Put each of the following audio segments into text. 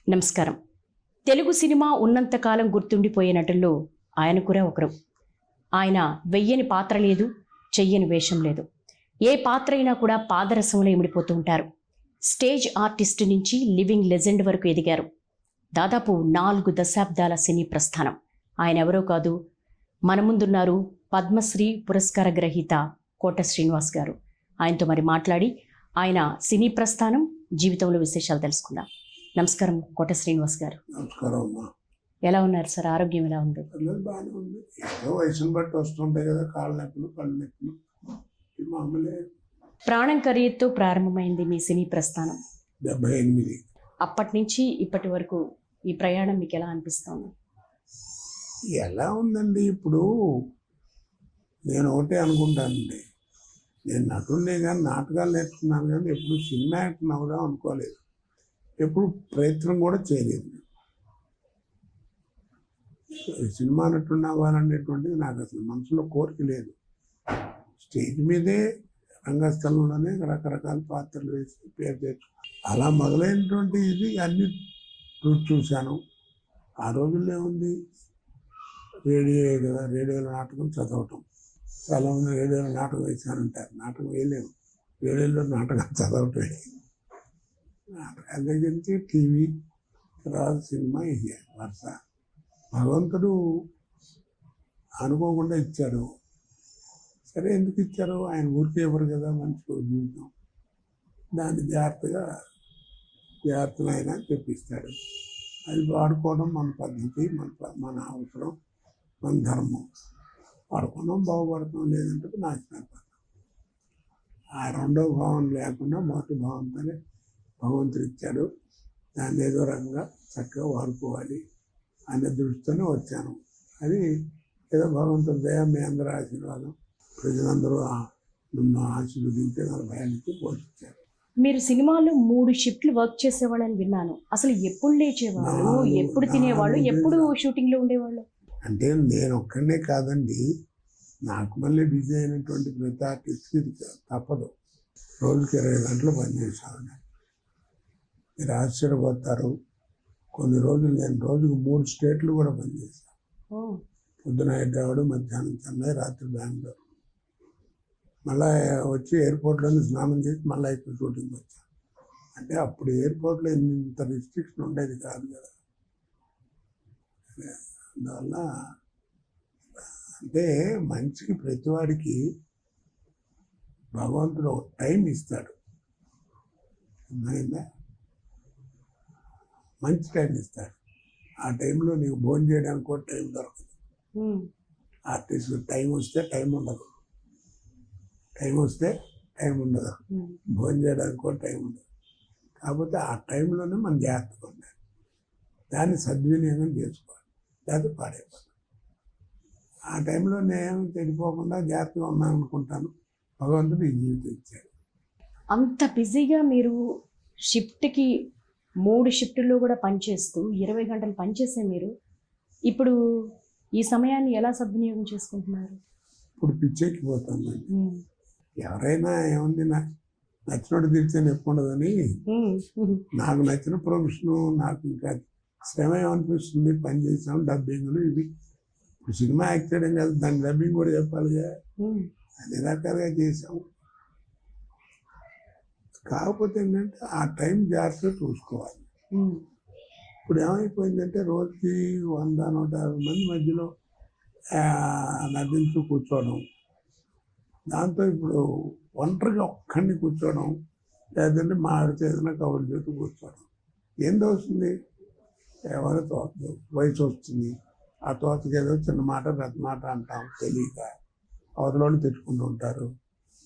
నమస్కారం. తెలుగు సినిమా ఉన్నంతకాలం గుర్తుండిపోయే నటుల్లో ఆయన కూడా ఒకరు. ఆయన వెయ్యని పాత్ర లేదు, చెయ్యని వేషం లేదు. ఏ పాత్ర అయినా కూడా పాదరసంలో ఇమిడిపోతూ ఉంటారు. స్టేజ్ ఆర్టిస్ట్ నుంచి లివింగ్ లెజెండ్ వరకు ఎదిగారు. దాదాపు 4 దశాబ్దాల సినీ ప్రస్థానం. ఆయన ఎవరో కాదు, మన ముందున్నారు పద్మశ్రీ పురస్కార గ్రహీత కోట శ్రీనివాస్ గారు. ఆయనతో మరి మాట్లాడి ఆయన సినీ ప్రస్థానం, జీవితంలో విశేషాలు తెలుసుకుందాం. నమస్కారం కోట శ్రీనివాస్ గారు. నమస్కారం అమ్మా. ఎలా ఉన్నారు సార్? ఆరోగ్యం ఎలా ఉంది? బాగానే ఉంది. ఏదో వయసును బట్టి వస్తుంటాయి కదా, కాళ్ళ నొప్పులు, కళ్ళు నొప్పులు, మామూలే. ప్రాణం ఖరీదుతో ప్రారంభమైంది మీ సినీ ప్రస్థానం. 78. అప్పటి నుంచి ఇప్పటి వరకు ఈ ప్రయాణం మీకు ఎలా అనిపిస్తుంది? ఎలా ఉందండి? ఇప్పుడు నేను ఒకటే అనుకుంటానండి, నేను నటుడినే కానీ నాటకాలు నేర్చుకున్నాను కానీ ఎప్పుడు సినిమా యాక్టర్ అవుదాం అనుకోలేదు. ఎప్పుడు ప్రయత్నం కూడా చేయలేదు. సినిమా నటుడిని అవ్వాలనేటువంటిది నాకు అసలు మనసులో కోరిక లేదు. స్టేజ్ మీదే, రంగస్థలంలోనే రకరకాల పాత్రలు వేసి పేరు తెచ్చు అలా మొదలైనటువంటి ఇది అన్ని చూశాను. ఆ రోజుల్లో ఉంది రేడియోలో నాటకం చదవటం. చాలామంది రేడియోలో నాటకం వేసానంటారు. నాటకం వేయలేము, రేడియోలో నాటకం చదవటమే. నాటకాల దగ్గర నుంచి టీవీ, తర్వాత సినిమా, ఇది వరుస. భగవంతుడు అనుకోకుండా ఇచ్చారు. సరే, ఎందుకు ఇచ్చారు? ఆయన ఊరికే ఇవ్వరు కదా మనిషికి జీవితం. దాన్ని జాగ్రత్తగా ఆయన తెప్పిస్తాడు. అది వాడుకోవడం మన పద్ధతి, మన అవసరం, మన ధర్మం. వాడుకోవడం బాగుపడతాం, లేదంటే నాశనం అయిపోతాం. ఆ రెండో భావం లేకుండా మొదటి భావంతోనే భగవంతుడు ఇచ్చాడు. దాన్ని ఏదో రకంగా చక్కగా వాడుకోవాలి అనే దృష్టితోనే వచ్చాను. అది ఏదో భగవంతుడి దయ, మీ అందరూ ఆశీర్వాదం, ప్రజలందరూ నన్ను ఆశీర్వదించి 40 ఏళ్ళకి పోషించారు. మీరు సినిమాలో 3 షిఫ్ట్లు వర్క్ చేసేవాళ్ళని విన్నాను. అసలు ఎప్పుడు లేచేవాళ్ళు, ఎప్పుడు తినేవాళ్ళు, ఎప్పుడు షూటింగ్లో ఉండేవాళ్ళు? అంటే నేను ఒక్కడనే కాదండి, నాకు మళ్ళీ బిజీ అయినటువంటి ప్రతి ఆర్టిస్ట్కి ఇది తప్పదు. రోజుకి 20 గంటలు పనిచేసాను. మీరు ఆశ్చర్యపోతారు. కొన్ని రోజులు నేను రోజుకు 3 స్టేట్లు కూడా పనిచేశాను. పొద్దున హైదరాబాద్, మధ్యాహ్నం చెన్నై, రాత్రి బెంగళూరు. మళ్ళీ వచ్చి ఎయిర్పోర్ట్లోనే స్నానం చేసి మళ్ళీ ఇక్కడ షూటింగ్ వచ్చాను. అంటే అప్పుడు ఎయిర్పోర్ట్లో ఇంత రిస్ట్రిక్షన్ ఉండేది కాదు కదా. అందువల్ల అంటే మనిషికి, ప్రతివాడికి భగవంతుడు ఒక టైం ఇస్తాడు. అర్థమైందా? మంచి టైం ఇస్తాడు. ఆ టైంలో నీకు భోజనం చేయడానికి కూడా టైం దొరకదు. ఆర్టిస్ట్ టైం వస్తే టైం ఉండదు, టైం వస్తే టైం ఉండదు, భోజనం చేయడానికి కూడా టైం ఉండదు. కాకపోతే ఆ టైంలోనే మనం జాగ్రత్తగా ఉండాలి, దాన్ని సద్వినియోగం చేసుకోవాలి, లేకపోతే పాడైపోతాం. ఆ టైంలో నేను చెడిపోకుండా జాగ్రత్తగా ఉన్నాను అనుకుంటాను. భగవంతుడు ఈ జీవితం ఇచ్చాడు. అంత బిజీగా మీరు షిఫ్ట్కి 3 షిఫ్టుల్లో కూడా పనిచేస్తూ 20 గంటలు పనిచేసే మీరు ఇప్పుడు ఈ సమయాన్ని ఎలా సద్వినియోగం చేసుకుంటున్నారు? ఇప్పుడు పిచ్చెక్కిపోతానండి. ఎవరైనా ఏముంది, నాకు నచ్చినట్టు తిరిగితే నొప్పి ఉండదని, నాకు నచ్చిన ప్రొఫెషను, నాకు ఇంకా శ్రమ ఏమనిపిస్తుంది. పని చేసాం, డబ్బింగ్లు ఇవి. ఇప్పుడు సినిమా యాక్ట్ చేయడం కాదు, దాని డబ్బింగ్ కూడా చెప్పాలిగా. అన్ని రకాలుగా చేసాం. కాకపోతే ఏంటంటే ఆ టైం జాగ్రత్తగా చూసుకోవాలి. ఇప్పుడు ఏమైపోయిందంటే రోజుకి 100-150 మంది మధ్యలో నదించు కూర్చోవడం, దాంతో ఇప్పుడు ఒంటరిగా ఒక్కడిని కూర్చోవడం, లేదంటే మా ఆడితే ఏదైనా కబుర్లు చేస్తూ కూర్చోవడం. ఏం తోస్తుంది? ఎవరో తోచదు, వయసు వస్తుంది. ఆ తోటకి ఏదో చిన్న మాట పెద్ద మాట అంటాం తెలియక, అవతలోళ్ళు తెచ్చుకుంటూ ఉంటారు.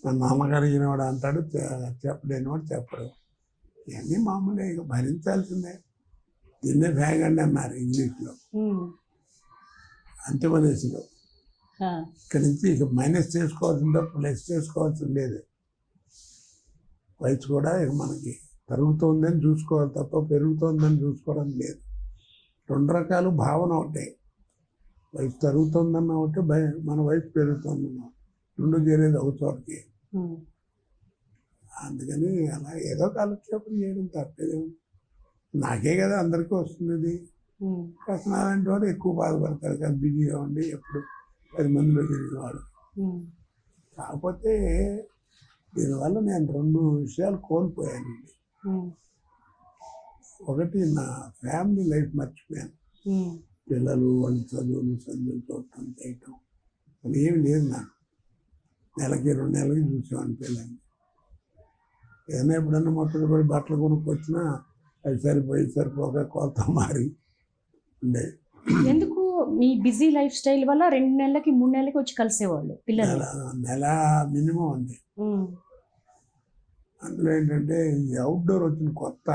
మన నాన్నగారు ఈయనవాడు అంటాడు, చెప్పలేనివాడు చెప్పడు. ఇవన్నీ మామూలే, ఇక భరించాల్సిందే. దీన్నే ఫ్యాగండి అన్నారు ఇంగ్లీష్లో, అంతిమ దశలో. ఇక్కడి నుంచి ఇక మైనస్ చేసుకోవాల్సిందో ప్లస్ చేసుకోవాల్సింది లేదు. వయసు కూడా ఇక మనకి తరుగుతోందని చూసుకోవాలి తప్ప పెరుగుతోందని చూసుకోవడం లేదు. 2 రకాలు భావన ఒకటే. వయసు తరుగుతుందన్న ఒకటి, మన వయసు పెరుగుతుందన్న, 2 చేరేది ఒక చోటకి. అందుకని అలా ఏదో కాలక్షేపం చేయడం తప్పేదేమో. నాకే కదా అందరికీ వస్తుంది ఇది. కాస్త నాలాంటి వాడు ఎక్కువ బాధపడతారు కదా, బిజీగా ఉండి ఎప్పుడు 10 మందిలో తిరిగేవాడు. కాకపోతే దీనివల్ల నేను 2 విషయాలు కోల్పోయానండి. ఒకటి, నా ఫ్యామిలీ లైఫ్ మర్చిపోయాను. పిల్లలు వాళ్ళ చదువులు చూడటం చేయటం అది ఏమి లేదు నాకు. నెలకి 2 నెలలకి చూసేవాడిని పిల్లల్ని. ఏదైనా ఎప్పుడన్నా మొత్తం పడి బట్టలు కొనుక్కొచ్చినా అది సరిపోక కొలత మారి ఉండేది. ఎందుకు మీ బిజీ లైఫ్ స్టైల్ వల్ల 2 నెలలకి 3 నెలలకి వచ్చి కలిసేవాళ్ళు పిల్లలు? నెల మినిమం అండి. అందులో ఏంటంటే ఈ అవుట్డోర్ వచ్చిన కొత్త,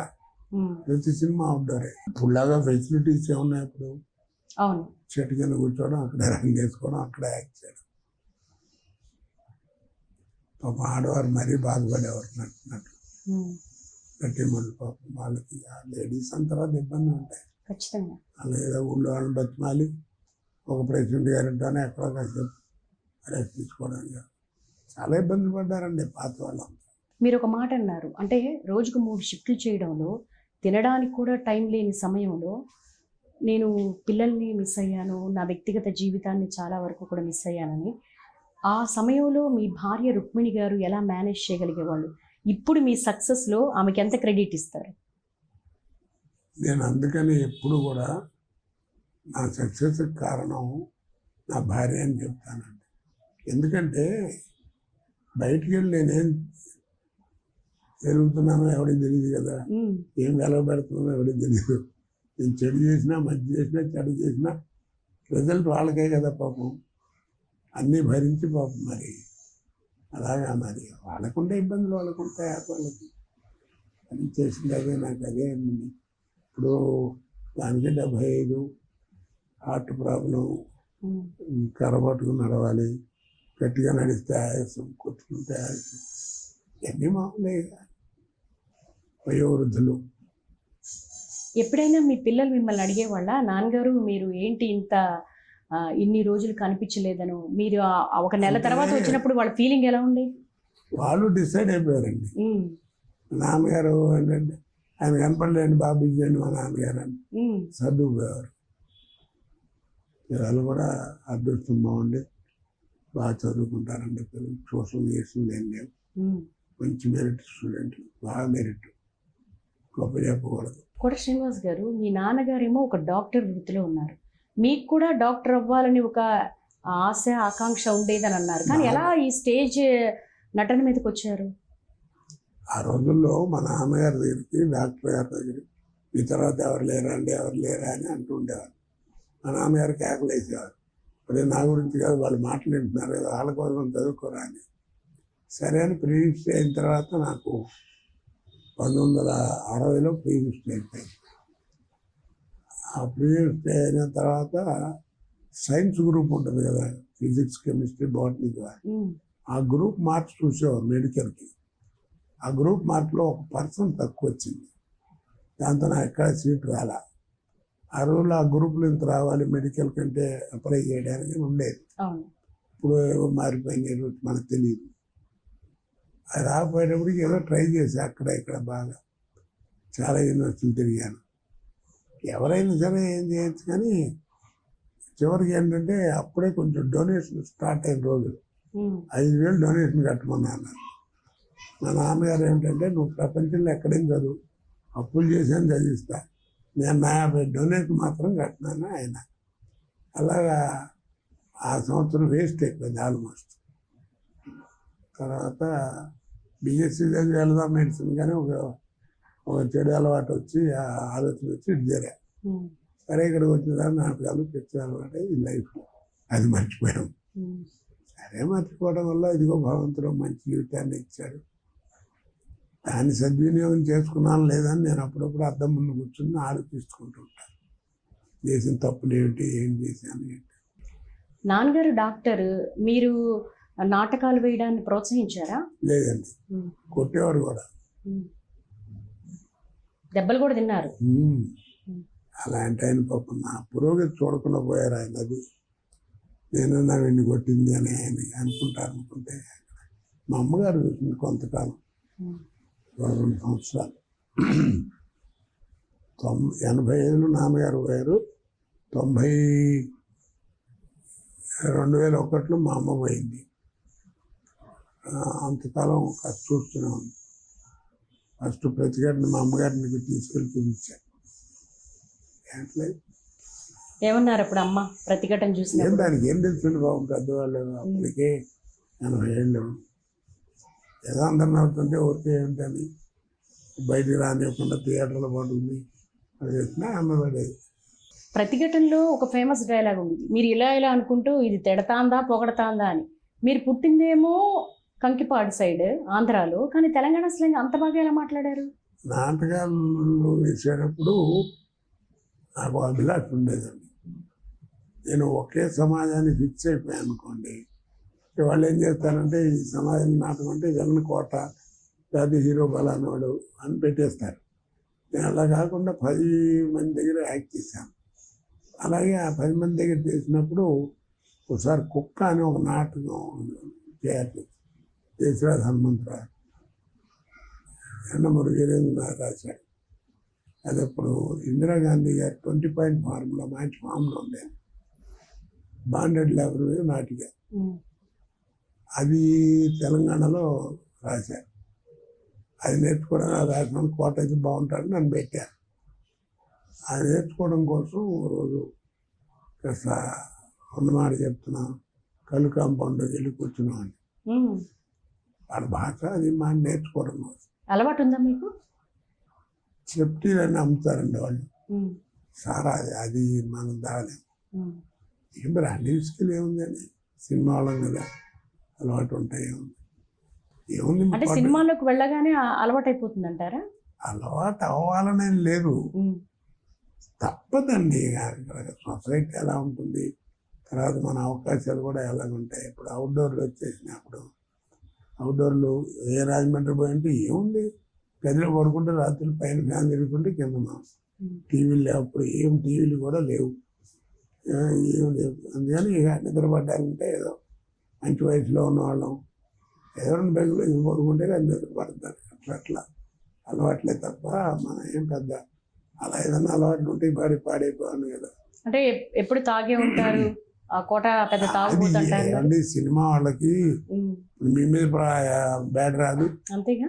ప్రతి సినిమా అవుట్డోరే. ఇప్పుడులాగా ఫెసిలిటీస్ ఏమున్నాయి ఇప్పుడు? అవును. చెట్టు కింద కూర్చోవడం, అక్కడే రంగు వేసుకోవడం, అక్కడే యాక్ట్ చేయడం. పాప ఆడవారు మరీ బాధపడేవారు నట్టు గట్టి మంది. పాపం వాళ్ళకి లేడీస్ అంతా ఇబ్బంది ఉంటాయి ఖచ్చితంగా. అలా ఏదో ఊళ్ళో వాళ్ళని బతిమాలి ఒక ప్రెసిడెంట్ గారింటోనే ఎక్కడో కాసేపు రెస్ట్ తీసుకోవడానికి చాలా ఇబ్బంది పడ్డారండి పాత వాళ్ళు. మీరు ఒక మాట అన్నారు, అంటే రోజుకు 3 షిఫ్ట్లు చేయడంలో, తినడానికి కూడా టైం లేని సమయంలో నేను పిల్లల్ని మిస్ అయ్యాను, నా వ్యక్తిగత జీవితాన్ని చాలా వరకు కూడా మిస్ అయ్యానని. ఆ సమయంలో మీ భార్య రుక్మిణి గారు ఎలా మేనేజ్ చేయగలిగేవాళ్ళు? ఇప్పుడు మీ సక్సెస్లో ఆమెకి ఎంత క్రెడిట్ ఇస్తారు? నేను అందుకని ఎప్పుడు కూడా నా సక్సెస్కి కారణం నా భార్య అని చెప్తానండి. ఎందుకంటే బయటికి వెళ్ళి నేనేం ఎదుగుతున్నానో ఎవరికి తెలియదు కదా, ఏం వెలవబెడుతున్నానో ఎవరికి తెలియదు. నేను చెడు చేసినా, మంచి చేసినా, చెడు చేసినా రిజల్ట్ వాళ్ళకే కదా పాపం. అన్నీ భరించి పాపం మరి అలాగా మరి వాళ్ళకుంటే ఇబ్బందులు వాళ్ళకుంటాయి. వాళ్ళకి అది చేసింది అదే, నాకు అదే అండి. ఇప్పుడు దానికి 75, హార్ట్ ప్రాబ్లం, కర్ర పట్టుకుని నడవాలి, గట్టిగా నడిస్తే ఆయాసం, కొట్టుకుంటే ఆయాసం, ఇవన్నీ మామూలే వయోవృద్ధులు. ఎప్పుడైనా మీ పిల్లలు మిమ్మల్ని అడిగేవాళ్ళ, నాన్నగారు మీరు ఏంటి ఇంత ఇన్ని రోజులు కనిపించలేదను? మీరు ఒక నెల తర్వాత వచ్చినప్పుడు వాళ్ళ ఫీలింగ్ ఎలా ఉండేది? వాళ్ళు డిసైడ్ అయిపోయారండి. నాన్నగారు ఏంటంటే ఆయన కనపడలేండి, బాగా బిజీ అండి మా నాన్నగారు అని సర్దుకుపోయేవారు. పిల్లలు కూడా అదృష్టం బాగుండి బాగా చదువుకుంటారండి. పిల్లలు ట్యూషన్ చేస్తుంది ఏం లేవు, మంచి మెరిట్ స్టూడెంట్, బాగా మెరిట్, గొప్ప చెప్పకూడదు. కోట శ్రీనివాస్ గారు, మీ నాన్నగారేమో ఒక డాక్టర్ వృత్తిలో ఉన్నారు, మీకు కూడా డాక్టర్ అవ్వాలని ఒక ఆశ ఆకాంక్ష ఉండేదని అన్నారు, కానీ ఎలా ఈ స్టేజ్ నటన మీదకి వచ్చారు? ఆ రోజుల్లో మా నాన్నగారి దగ్గరికి, డాక్టర్ గారి దగ్గరికి ఈ తర్వాత ఎవరు లేరండి, ఎవరు లేరా అని అంటూ ఉండేవారు. మా నాన్నగారికి కేకలేసేవారు, అదే నా గురించి కాదు, వాళ్ళు మాట్లాడుతున్నారు కదా, వాళ్ళ కోసం చదువుకోరా అని. సరే అని ప్రీ హిస్టరీ అయిన తర్వాత నాకు 1960లో ప్రీ హిస్టరీ అయిపోయింది. ఆ ప్రీ హిస్టరీ అయిన తర్వాత సైన్స్ గ్రూప్ ఉంటుంది కదా, ఫిజిక్స్, కెమిస్ట్రీ, బాటనీ, ఆ గ్రూప్ మార్క్స్ చూసేవారు మెడికల్కి. ఆ గ్రూప్ మార్క్లో 1% తక్కువ వచ్చింది, దాంతో నాకు ఎక్కడ సీట్ రాలా. ఆ రోజుల్లో ఆ గ్రూపులు ఇంత రావాలి మెడికల్ కంటే అప్లై చేయడానికి ఉండేది. ఇప్పుడు ఏవో మారిపోయినాయి, మనకు తెలియదు. అది రాకపోయేటప్పటికి ఏదో ట్రై చేసి అక్కడ ఇక్కడ బాగా చాలా యూనివర్సిటీలు తిరిగాను. ఎవరైనా సరే ఏం చేయొచ్చు, కానీ చివరికి ఏంటంటే అప్పుడే కొంచెం డొనేషన్ స్టార్ట్ అయిన రోజులు 5,000 డొనేషన్ కట్టమన్నారు. మా నాన్నగారు ఏంటంటే, నువ్వు ప్రపంచంలో ఎక్కడేం చదువు, అప్పులు చేసాను చదివిస్తా, నేను 50 డొనేషన్ మాత్రం కట్టినాను ఆయన. అలాగా ఆ సంవత్సరం వేస్ట్ అయిపోయింది ఆల్మోస్ట్. తర్వాత బిఎస్సీ చదివి వెళ్దాం మెడిసిన్, కానీ ఒక చెడు అలవాటు వచ్చి, ఆ ఆలోచన వచ్చి ఇటు చేరా. సరే ఇక్కడికి వచ్చిన నాటకాలు తెచ్చే అలవాటు ఈ లైఫ్, అది మర్చిపోయాం. సరే మర్చిపోవడం వల్ల ఇదిగో భగవంతుడు మంచి జీవితాన్ని ఇచ్చాడు, దాన్ని సద్వినియోగం చేసుకున్నాను లేదని నేను అప్పుడప్పుడు అద్దం ముందు కూర్చుని ఆలోచిస్తుంటూ ఉంటాను, చేసిన తప్పులు ఏమిటి, ఏం చేశాను ఏంటి. నాన్నగారు డాక్టర్, మీరు నాటకాలు వేయడాన్ని ప్రోత్సహించారా? లేదండి, కొట్టేవారు కూడా, దెబ్బలు కూడా తిన్నారు. అలాంటి ఆయన పాపం నా పురోగతి చూడకుండా పోయారు ఆయన. అది నేను నా వెండి కొట్టింది అని ఆయన అనుకుంటారు. అనుకుంటే మా అమ్మగారు చూసింది కొంతకాలం, 2 సంవత్సరాలు. 85లో నాన్నగారు పోయారు. 2001లో మా అమ్మ పోయింది. అంతకాలం చూస్తూనే ఉంది. ఫస్ట్ ప్రతిఘటన మా అమ్మగారిని తీసుకెళ్ళి చూపించాను. ఏంట్లే ఏమన్నారు అప్పుడు అమ్మ ప్రతిఘటన ఏం చూసినప్పుడు? దానికి ఏం తెలుస్తుంది బాబు, పెద్దవాళ్ళు అప్పటికే 80 ఏళ్ళు. ఏదో అందరిని అవుతుంటే ఊరికే ఏమిటని బయటికి రానివ్వకుండా థియేటర్లో పడుతుంది. అది చేసినా అమ్మ పడేది. ప్రతిఘటనలో ఒక ఫేమస్ డైలాగ్ ఉంది, మీరు ఇలా ఇలా అనుకుంటూ ఇది తిడతాందా పొగడతాందా అని. మీరు పుట్టిందేమో కంకిపాడు సైడ్ ఆంధ్రాలో, కానీ తెలంగాణ స్లాంగ్ అంత బాగా ఎలా మాట్లాడారు? నాటకాలు వేసేటప్పుడు నాకు అభిలాష ఉండేదండి. నేను ఒకే సమాజాన్ని ఫిక్స్ అయిపోయాను అనుకోండి, వాళ్ళు ఏం చేస్తారంటే ఈ సమాజం నాటకం అంటే విలన్ కోట లేదా హీరో బలానోడు అని పెట్టేస్తారు. నేను అలా కాకుండా 10 మంది దగ్గర యాక్ట్ చేశాను. అలాగే ఆ 10 మంది దగ్గర చేసినప్పుడు ఒకసారి కుక్క అని ఒక నాటకం చేయాలి. దేశరాజు హనుమంతరావు ఎండమూరి వీరేంద్ర రాశాడు. అది అప్పుడు ఇందిరాగాంధీ గారు 20 పాయింట్ ఫార్ములా మంచి ఫామ్లో ఉండేది. బాండెడ్ లేబర్ మీద నాటిక అది తెలంగాణలో రాశారు. అది నేర్చుకోవడం రాసిన కోట అయితే బాగుంటుందని నన్ను పెట్టారు. అది నేర్చుకోవడం కోసం రోజు కాస్త ఉన్నమాట చెప్తున్నాను, కళ్ళు కాంపౌండ్కి వెళ్ళి కూర్చున్నామని. వాళ్ళ భాష అది మా నేర్చుకోవడం కోసం. అలవాటు ఉందా మీకు? చెప్టీలని అమ్ముతారండి వాళ్ళు. సారా అది మనం తాగలేము. ఏం బ్రాండింగ్ స్కిల్ ఏముందని, సినిమా వాళ్ళం కదా, అలవాటు ఉంటాయి. ఏముంది అంటే సినిమాలోకి వెళ్ళగానే అలవాటు అయిపోతుంది అంటారా? అలవాటు అవ్వాలనే లేదు, తప్పదండి. సొసైటీ ఎలా ఉంటుంది, తర్వాత మన అవకాశాలు కూడా ఎలా ఉంటాయి. ఇప్పుడు అవుట్డోర్లు వచ్చేసినప్పుడు అవుట్డోర్లు ఏ రాజమండ్రి పోయింటే ఏముంది, గదిలో పడుకుంటే రాత్రి పైన ఫ్యాన్ తిరుగుతుంటే కింద టీవీలు లేవు. అప్పుడు ఏం టీవీలు కూడా లేవు, ఏం లేవు. అందుకని ఇక నిద్రపడ్డారంటే ఏదో మంచి వయసులో ఉన్నవాళ్ళం ఎవరైనా బెంగళూరు ఇది పడుకుంటే అది నిద్రపడతారు. అట్లా అలవాట్లే తప్ప మనం ఏం పెద్ద అలా ఏదైనా అలవాట్లు ఉంటే పాడైపోయాను కదా. అంటే ఎప్పుడు తాగే ఉంటారు, ఆ కోట పెద్ద తాగుబోతుంటారు. ఏమండి సినిమా వాళ్ళకి మీ మీద బ్యాడ్ రాదు, అంతేగా.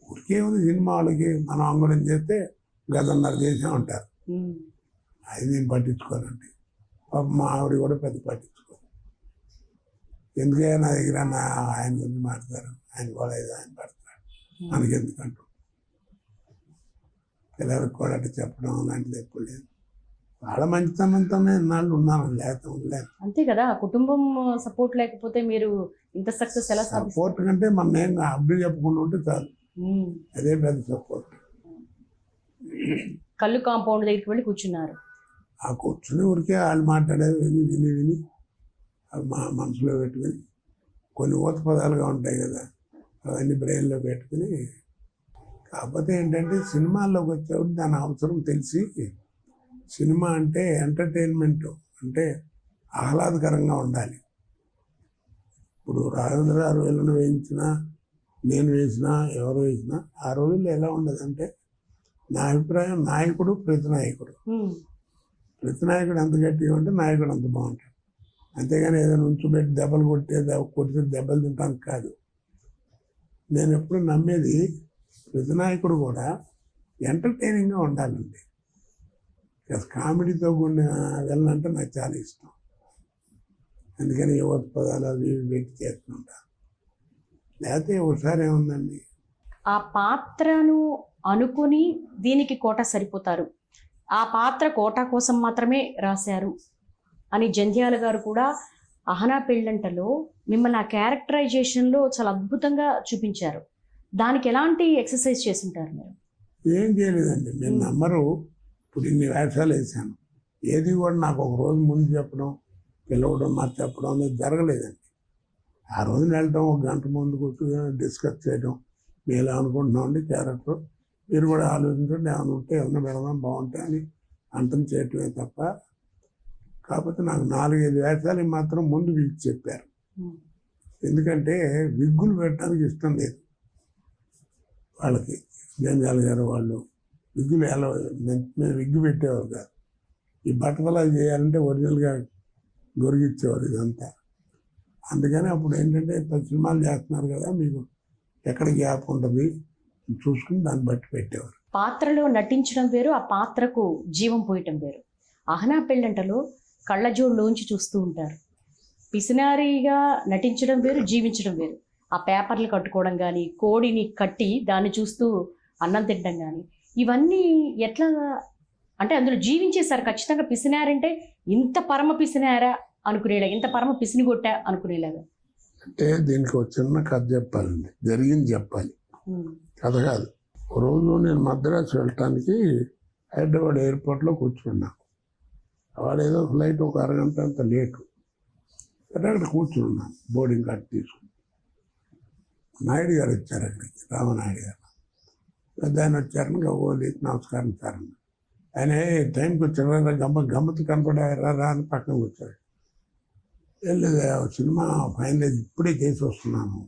ఊరికే ఉంది. సినిమా వాళ్ళకి మనం అంగడం చేస్తే గదన్నర చేసే ఉంటారు. అది నేను పట్టించుకోనండి. మా ఆవిడ కూడా పెద్ద పట్టించుకోను. ఎందుకైనా నా దగ్గర ఆయన గురించి మాట్లాడతారు, ఆయన కూడా ఏదో ఆయన పడతారు, మనకి ఎందుకంటూ పిల్లలకు కూడా అట్లా చెప్పడం అలాంటిది ఎప్పుడు లేదు. వాళ్ళ మంచితనంతోనే ఇన్నాళ్ళు ఉన్నాను, లేకపోతే ఉండలేదు. అంతే కదా, కుటుంబం సపోర్ట్ లేకపోతే మీరు ఇంత సక్సెస్ ఎలా సాధిస్తారు? సపోర్ట్ కంటే మన ఏం అభివృద్ధి చెప్పకుండా ఉంటే చాలు, అదే పెద్ద సపోర్ట్. కళ్ళు కాంపౌండ్ దగ్గరికి వెళ్ళి కూర్చున్నారు. ఆ కూర్చుని ఊరికే వాళ్ళు మాట్లాడేది విని విని విని మా మనసులో పెట్టుకుని, కొన్ని ఊత పదాలుగా ఉంటాయి కదా, అవన్నీ బ్రెయిన్లో పెట్టుకుని. కాకపోతే ఏంటంటే సినిమాల్లోకి వచ్చేప్పుడు దాని అవసరం తెలిసి, సినిమా అంటే ఎంటర్టైన్మెంట్ అంటే ఆహ్లాదకరంగా ఉండాలి. ఇప్పుడు రాఘవేంద్ర గారు వీళ్ళని వేయించినా, నేను వేసినా, ఎవరు వేసినా ఆ రోజుల్లో ఎలా ఉండదంటే, నా అభిప్రాయం నాయకుడు ప్రతినాయకుడు. ప్రతినాయకుడు ఎంత గట్టిగా ఉంటే నాయకుడు అంత బాగుంటాడు. అంతేగాని ఏదైనా ఉంచుబెట్టి దెబ్బలు కొడితే దెబ్బలు తింటాను కాదు. నేను ఎప్పుడు నమ్మేది ప్రతినాయకుడు కూడా ఎంటర్టైనింగ్గా ఉండాలండి. కామెడీతో కూడిన వెళ్ళాలంటే నాకు చాలా ఇష్టం. అందుకని యువత పదాలు అవి పెట్టి చేస్తుంటాను. లేకపోతే ఒకసారి ఏముందండి, ఆ పాత్రను అనుకుని దీనికి కోట సరిపోతారు, ఆ పాత్ర కోట కోసం మాత్రమే రాశారు అని జంధ్యాల గారు కూడా అహనా పెళ్ళంటలో మిమ్మల్ని ఆ క్యారెక్టరైజేషన్లో చాలా అద్భుతంగా చూపించారు. దానికి ఎలాంటి ఎక్సర్సైజ్ చేస్తుంటారు మీరు? ఏం చేయలేదండి, మీరు నమ్మరు. ఇప్పుడు ఇన్ని వేషాలు వేసాను, ఏది కూడా నాకు ఒక రోజు ముందు చెప్పడం, పిలవడం, మరి చెప్పడం అనేది జరగలేదండి. ఆ రోజున వెళ్ళటం, ఒక గంట ముందు కూర్చొని డిస్కస్ చేయడం, మీరు ఎలా అనుకుంటున్నామండి క్యారెక్టర్, మీరు కూడా ఆలోచించండి, ఏమైనా ఉంటే ఏమైనా పెడదాం బాగుంటాయి అని అంతం చేయటమే తప్ప. కాకపోతే నాకు 4-5 వేషాలు మాత్రం ముందు వీళ్ళు చెప్పారు. ఎందుకంటే విగ్గులు పెట్టడానికి ఇష్టం లేదు వాళ్ళకి, జంధ్యాల గారు వాళ్ళు విగ్గులు ఎలా విగ్గు పెట్టేవారు కాదు. ఈ బట్టతలా చేయాలంటే ఒరిజినల్గా గొరిగిచ్చేవారు ఇదంతా. అందుకని అప్పుడు ఏంటంటే 10 సినిమాలు చేస్తున్నారు కదా, మీకు ఎక్కడ గ్యాప్ ఉంటుంది చూసుకుని దాన్ని బట్టి పెట్టేవారు. పాత్రలో నటించడం వేరు, ఆ పాత్రకు జీవం పోయటం వేరు. అహనా పెళ్ళంటలో కళ్ళజోడులోంచి చూస్తూ ఉంటారు. పిసినారిగా నటించడం వేరు, జీవించడం వేరు. ఆ పేపర్లు కట్టుకోవడం కానీ, కోడిని కట్టి దాన్ని చూస్తూ అన్నం తినడం కానీ, ఇవన్నీ ఎట్లా అంటే అందులో జీవించేశారు. ఖచ్చితంగా పిసినారంటే ఇంత పరమ పిసినారా అనుకునేలాగా, ఇంత పరమ పిసిని కొట్టా అనుకునేలాగా. అంటే దీనికి ఒక చిన్న కథ చెప్పాలండి, జరిగింది చెప్పాలి, కథ కాదు. ఒక రోజు నేను మద్రాసు వెళ్ళటానికి హైదరాబాద్ ఎయిర్పోర్ట్లో కూర్చున్నాను. వాడేదో ఫ్లైట్ ఒక అరగంట అంత లేటు. సరే అక్కడ కూర్చున్నాను బోర్డింగ్ కార్డు తీసుకుని. నాయుడు గారు వచ్చారు అక్కడికి, రామనాయుడు గారు. పెద్ద ఆయన వచ్చారని గవ్వోలి నమస్కారం సార్ అన్న. ఆయన టైంకి వచ్చారు, గమ్మత్తు కనపడారా అని పక్కన వచ్చాడు. వెళ్ళేది సినిమా ఫైనల్ ఇప్పుడే చేసి వస్తున్నాను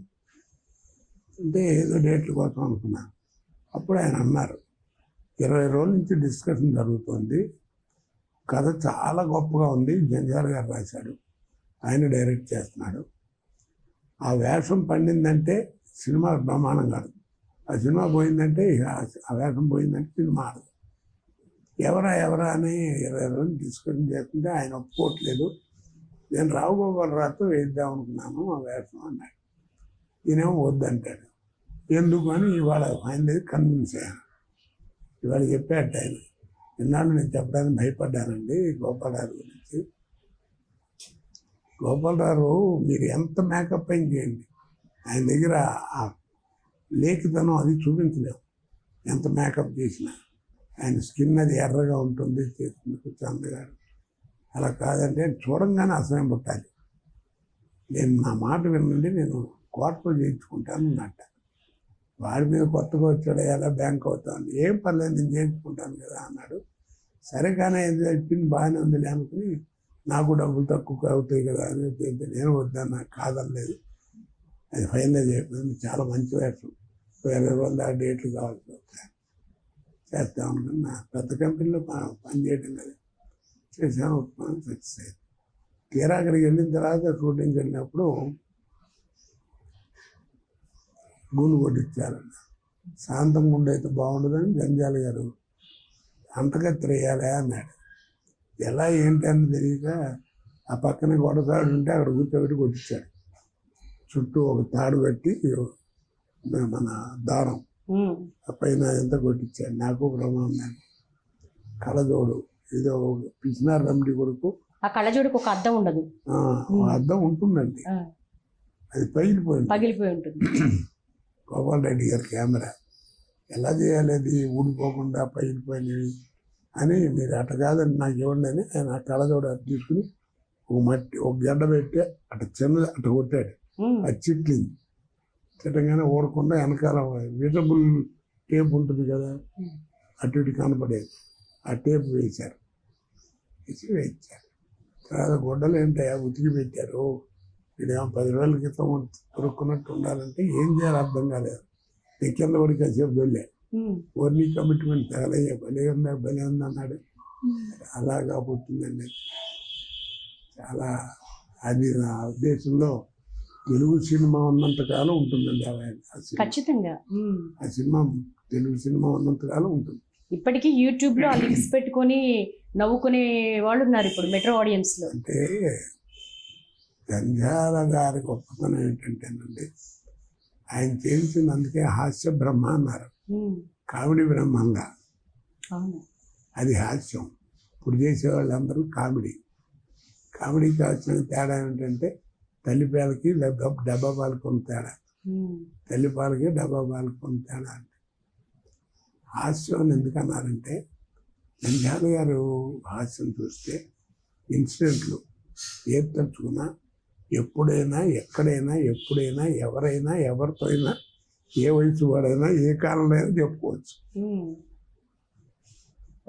అంటే ఏదో డేట్ల కోసం అనుకున్నాను. అప్పుడు ఆయన అన్నారు, 20 రోజుల నుంచి డిస్కషన్ జరుగుతుంది, కథ చాలా గొప్పగా ఉంది, జంజాల్ గారు రాశాడు, ఆయన డైరెక్ట్ చేస్తున్నాడు, ఆ వేషం పండిందంటే సినిమా బ్రహ్మాండం కాదు, ఆ సినిమా పోయిందంటే ఆ వేషం పోయిందంటే సినిమా ఆడదు. ఎవరా అని 20 రోజులు డిస్కషన్ చేస్తుంటే ఆయన ఒప్పుకోవట్లేదు. నేను రావుగోపాల్ రాతో వేద్దాం అనుకున్నాను ఆ వేషం అన్నాడు. ఈయనేమో వద్దంటాడు. ఎందుకు అని ఇవాళ ఫైనల్ కన్విన్స్ అయ్యాను. ఇవాళ చెప్పాడు ఆయన, ఇన్నాళ్ళు నేను చెప్పడానికి భయపడ్డానండి గోపాలరావు గురించి. గోపాలరావు మీరు ఎంత మేకప్ అయిన చేయండి, ఆయన దగ్గర ఆ లేఖితనం అది చూపించలేము. ఎంత మేకప్ చేసినా ఆయన స్కిన్ అది ఎర్రగా ఉంటుంది, చేస్తుంది కొంచెం అందగాడు. అలా కాదంటే చూడంగానే అసహ్యం పుట్టాలి. నేను నా మాట వినండి, నేను కోర్టులో చేయించుకుంటాను అన్నట్ట. వాడి మీద కొత్తగా వచ్చాడు, ఎలా బ్యాంక్ అవుతాను, ఏం పర్లేదు నేను చేయించుకుంటాను కదా అన్నాడు. సరే కానీ ఏదో చెప్పింది బాగానే ఉంది అనుకుని, నాకు డబ్బులు తక్కువ అవుతాయి కదా అని నేను వద్దాను, నాకు కాదనలేదు. అది ఫైనల్ అయిపోయింది. చాలా మంచి వేషం, 20 రోజులు ఆ డేట్లు కావాల్సి వస్తాయి. చేస్తాం అనుకుని నా పెద్ద కంపెనీలో పనిచేయడం కదా చేసాను, ఒప్పుకొని సక్సెస్ అయ్యింది. తీరా అక్కడికి వెళ్ళిన తర్వాత షూటింగ్కి వెళ్ళినప్పుడు గుండు కొట్టించారన్న. శాంతం గుండు అయితే బాగుండదని జంజాల గారు అంతగా తిరగాలి అన్నాడు. ఎలా ఏంటి అని తెలియక ఆ పక్కన గొడసాడు ఉంటే అక్కడ కూర్చోబెట్టి కొట్టించాడు. చుట్టూ ఒక తాడు కట్టి మన దారం ఆ పైన ఎంత కొట్టించాడు. నాకు ప్రమాదం. కళ్ళజోడు ఏదో పిసినార్ రమ్డి కొడుకు, ఆ కళ్ళజోడుకు ఒక అద్దం ఉండదు, అద్దం ఉంటుందండి, అది పగిలిపోయి ఉంటుంది. గోపాల్ రెడ్డి గారి కెమెరా ఎలా చేయాలి, అది ఊడిపోకుండా పగిలిపోయినవి అని, మీరు అట్ట కాదని నాకు ఇవ్వండి అని ఆయన ఆ కళ్ళజోడు అట్ట తీసుకుని ఒక గడ్డ పెట్టి అట్ట కొట్టాడు. అది చిట్లింది. చిట్టంగానే ఓడకుండా వెనకాల విజబుల్ టేప్ ఉంటుంది కదా, అటు ఇటు కనపడేది, ఆ టేప్ వేశారు. వేయించారు. తర్వాత గుడ్డలు ఏంటయా ఉతికి పెట్టారు. ఇదేమో 10 రోజుల క్రితం కొనుక్కున్నట్టు ఉండాలంటే ఏం చేయాలి అర్థం కాలేదు. నీ కింద పడి కాసేపు వెళ్ళా, ఓన్లీ కమిట్మెంట్ తగలయ్యా, భలే ఉంది అన్నాడు. అలాగా పుట్టిందండి. చాలా అది నా ఉద్దేశంలో తెలుగు సినిమా ఉన్నంతకాలం ఉంటుందండి. ఖచ్చితంగా ఆ సినిమా తెలుగు సినిమా ఉన్నంతకాలం ఉంటుంది. ఇప్పటికీ యూట్యూబ్లో ఆ లింక్స్ పెట్టుకొని నవ్వుకునే వాళ్ళు ఉన్నారు ఇప్పుడు మెట్రో ఆడియన్స్లో. అంటే జంజాల గారి గొప్పతనం ఏంటంటేనండి, ఆయన చేసింది అందుకే హాస్య బ్రహ్మ అన్నారు, కామెడీ బ్రహ్మంగా. అది హాస్యం. ఇప్పుడు చేసేవాళ్ళందరూ కామెడీకి వచ్చిన తేడా ఏంటంటే తల్లిపాలకి డబ్బా పాలకి ఉన్న తేడా, తల్లిపాలకి డబ్బా పాలకి ఉన్న తేడా. అంటే హాస్యం ఎందుకన్నారంటే జంజాల గారు హాస్యం చూస్తే ఇన్సిడెంట్లు ఏది తలుచుకున్నా, ఎప్పుడైనా ఎక్కడైనా ఎప్పుడైనా ఎవరైనా ఎవరితో అయినా ఏ వయసు వాడైనా ఏ కాలంలో అయినా చెప్పుకోవచ్చు.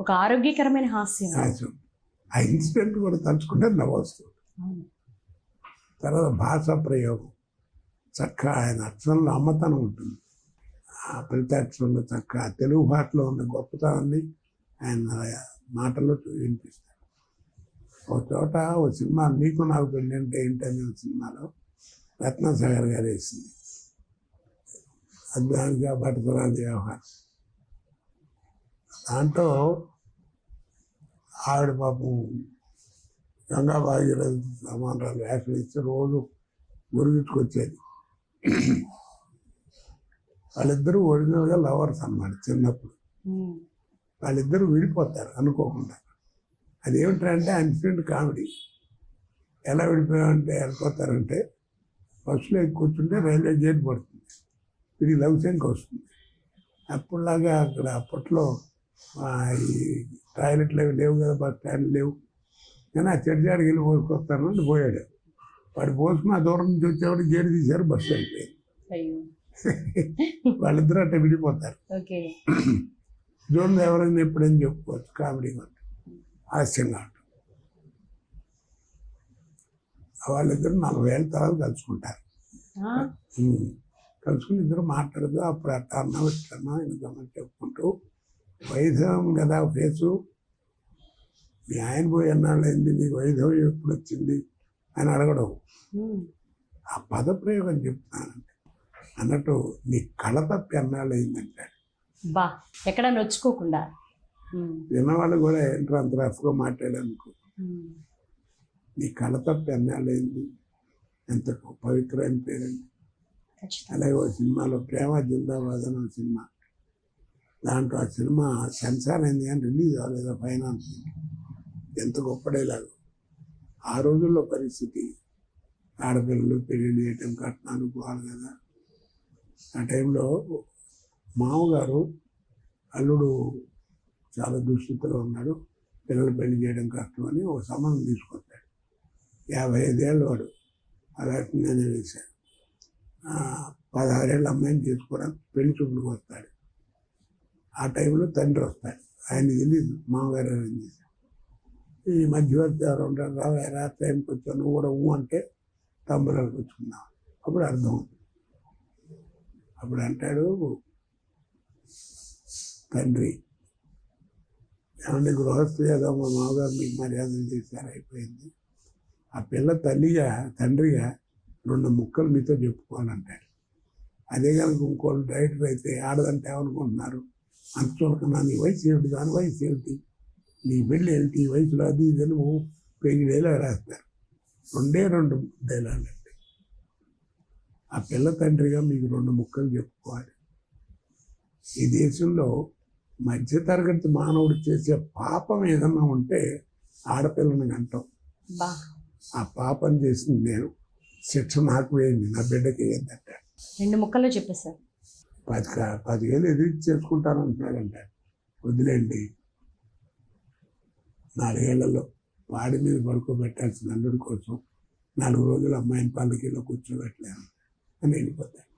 ఒక ఆరోగ్యకరమైన హాస్యం. ఆ ఇన్సిడెంట్ కూడా తలుచుకుంటే నవ్వొస్తుంది. తర్వాత భాషా ప్రయోగం చక్కగా ఆయన అక్షరంలో అమ్మతనం ఉంటుంది. ఆ ఫలితాక్షరంలో చక్క తెలుగు భాషలో ఉన్న గొప్పతనాన్ని ఆయన మాటల్లో వినిపిస్తాడు. ఒక చోట ఓ సినిమా నీకు నాకు పెళ్ళి అంటే ఏంటనే సినిమాలో రత్నసాగర్ గారు వేసింది. అద్భుతంగా భటతరాది వ్యవహారం. దాంట్లో ఆవిడ పాపం గంగా భాగీరథ సమానరాలు వేషం ఇచ్చి రోజు గురిగించుకొచ్చేది. వాళ్ళిద్దరూ ఒరిజినల్గా లవర్స్ అన్నమాట చిన్నప్పుడు. వాళ్ళిద్దరూ విడిపోతారు అనుకోకుండా. అదేమిటంటే అన్సిడెంట్ కామెడీ. ఎలా విడిపోయామంటే వెళ్ళిపోతారంటే బస్సులో కూర్చుంటే రైల్వే గేట్ పడుతుంది, వీడికి లవ్ సెంక్ వస్తుంది. అప్పుడులాగా అక్కడ అప్పట్లో ఈ టాయిలెట్లు అవి లేవు కదా, బస్ స్టాండ్ లేవు. కానీ ఆ చెడ్జాడికి వెళ్ళి పోసుకొస్తాను అని పోయాడు. వాడు పోసుకుని ఆ దూరం నుంచి వచ్చేవాడు గేట్ తీశారు, బస్సు అయిపోయింది. వాళ్ళిద్దరూ అట్లా విడిపోతారు. చూడండి ఎవరైనా ఎప్పుడైనా చెప్పుకోవచ్చు కామెడీ అంటే హాస్యంగా ఉంటుంది. వాళ్ళిద్దరు 40 ఏళ్ళ తర్వాత కలుసుకుంటారు. కలుసుకుని ఇద్దరు మాట్లాడదు. అప్పుడు అట్లా అన్నా ఇట్లన్నా ఇంకమని చెప్పుకుంటూ వైధవం కదా ఫేసు, మీ ఆయన పోయి ఎన్నాళ్ళు అయింది, నీకు వైధవం ఎప్పుడు వచ్చింది అని అడగడం. ఆ పదప్రయోగం చెప్తున్నానండి. అన్నట్టు నీ కళ తప్పి ఎన్నాళ్ళు అయిందంటాడు. బా ఎక్కడ నొచ్చుకోకుండా విన్నవాళ్ళు కూడా ఏంటో అంత రఫ్గా మాట్లాడానుకో. నీ కళ తప్పి ఎన్నాళ్ళు అయింది, ఎంత పవిత్రమైన పేరండి. అలాగే ఒక సినిమాలో ప్రేమ జిందాబాద్ అని ఒక సినిమా, దాంట్లో ఆ సినిమా సెన్సార్ అయింది కానీ రిలీజ్ అవ్వలేదు. ఫైనాన్స్ ఎంత గొప్పడేలాగా. ఆ రోజుల్లో పరిస్థితి ఆడపిల్లలు పెళ్ళిళ్ళు చేయటం కట్నాలు పోవాలి కదా. ఆ టైంలో మామగారు అల్లుడు చాలా దుస్థితిలో ఉన్నాడు, పిల్లలు పెళ్లి చేయడం కష్టం అని ఒక సంబంధం తీసుకొస్తాడు. 55 ఏళ్ళు వాడు. అలాంటి నేనే వేశాను. 16 ఏళ్ళ అమ్మాయిని చేసుకోవడానికి పెళ్లి చూపులకు వస్తాడు. ఆ టైంలో తండ్రి వస్తాడు. ఆయన తెలియదు మామగారు అరేంజ్ చేశాడు. ఈ మధ్యవర్తి ఎవరు ఉంటారు, రావేరా టైంకి వచ్చావు, నువ్వు కూడా అంటే తమ్ముళ్ళకి వచ్చుకున్నావు. అప్పుడు అర్థం అవుతుంది. అప్పుడు అంటాడు తండ్రి, ఏమంటే గృహస్థు ఏదో మా మామగారు మీకు మర్యాదలు చేశారు, అయిపోయింది. ఆ పిల్ల తల్లిగా తండ్రిగా 2 ముక్కలు మీతో చెప్పుకోవాలంటాడు. అదే కనుక ఇంకోళ్ళు డైరెక్టర్ అయితే ఆడదంటే ఏమనుకుంటున్నారు, అంత చూడకన్నా నీ వయసు ఏమిటి, దాని వయసు ఏమిటి, నీ పెళ్ళి ఏమిటి, ఈ వయసులో అది ఇదని 1000 డైలాగ్ రాస్తారు. 2 డైలాగులు అండి. ఆ పిల్ల తండ్రిగా మీకు 2 ముక్కలు చెప్పుకోవాలి. ఈ దేశంలో మధ్యతరగతి మానవుడు చేసే పాపం ఏదన్నా ఉంటే ఆడపిల్లని అంటాం. ఆ పాపం చేసింది నేను, శిక్ష నాకు వేయండి, నా బిడ్డకి వేయద్దంట. 2 ముక్కల్లో చెప్పేశారు. 10,000 ఎదురు చేసుకుంటాను అంటున్నాడంట. వదిలేండి, 4 ఏళ్లలో వాడి మీద పడుకోబెట్టాల్సిన అల్లుడి కోసం 4 రోజులు అమ్మాయిని పల్లకీలో కూర్చోబెట్టలేను అని వెళ్ళిపోతాడు.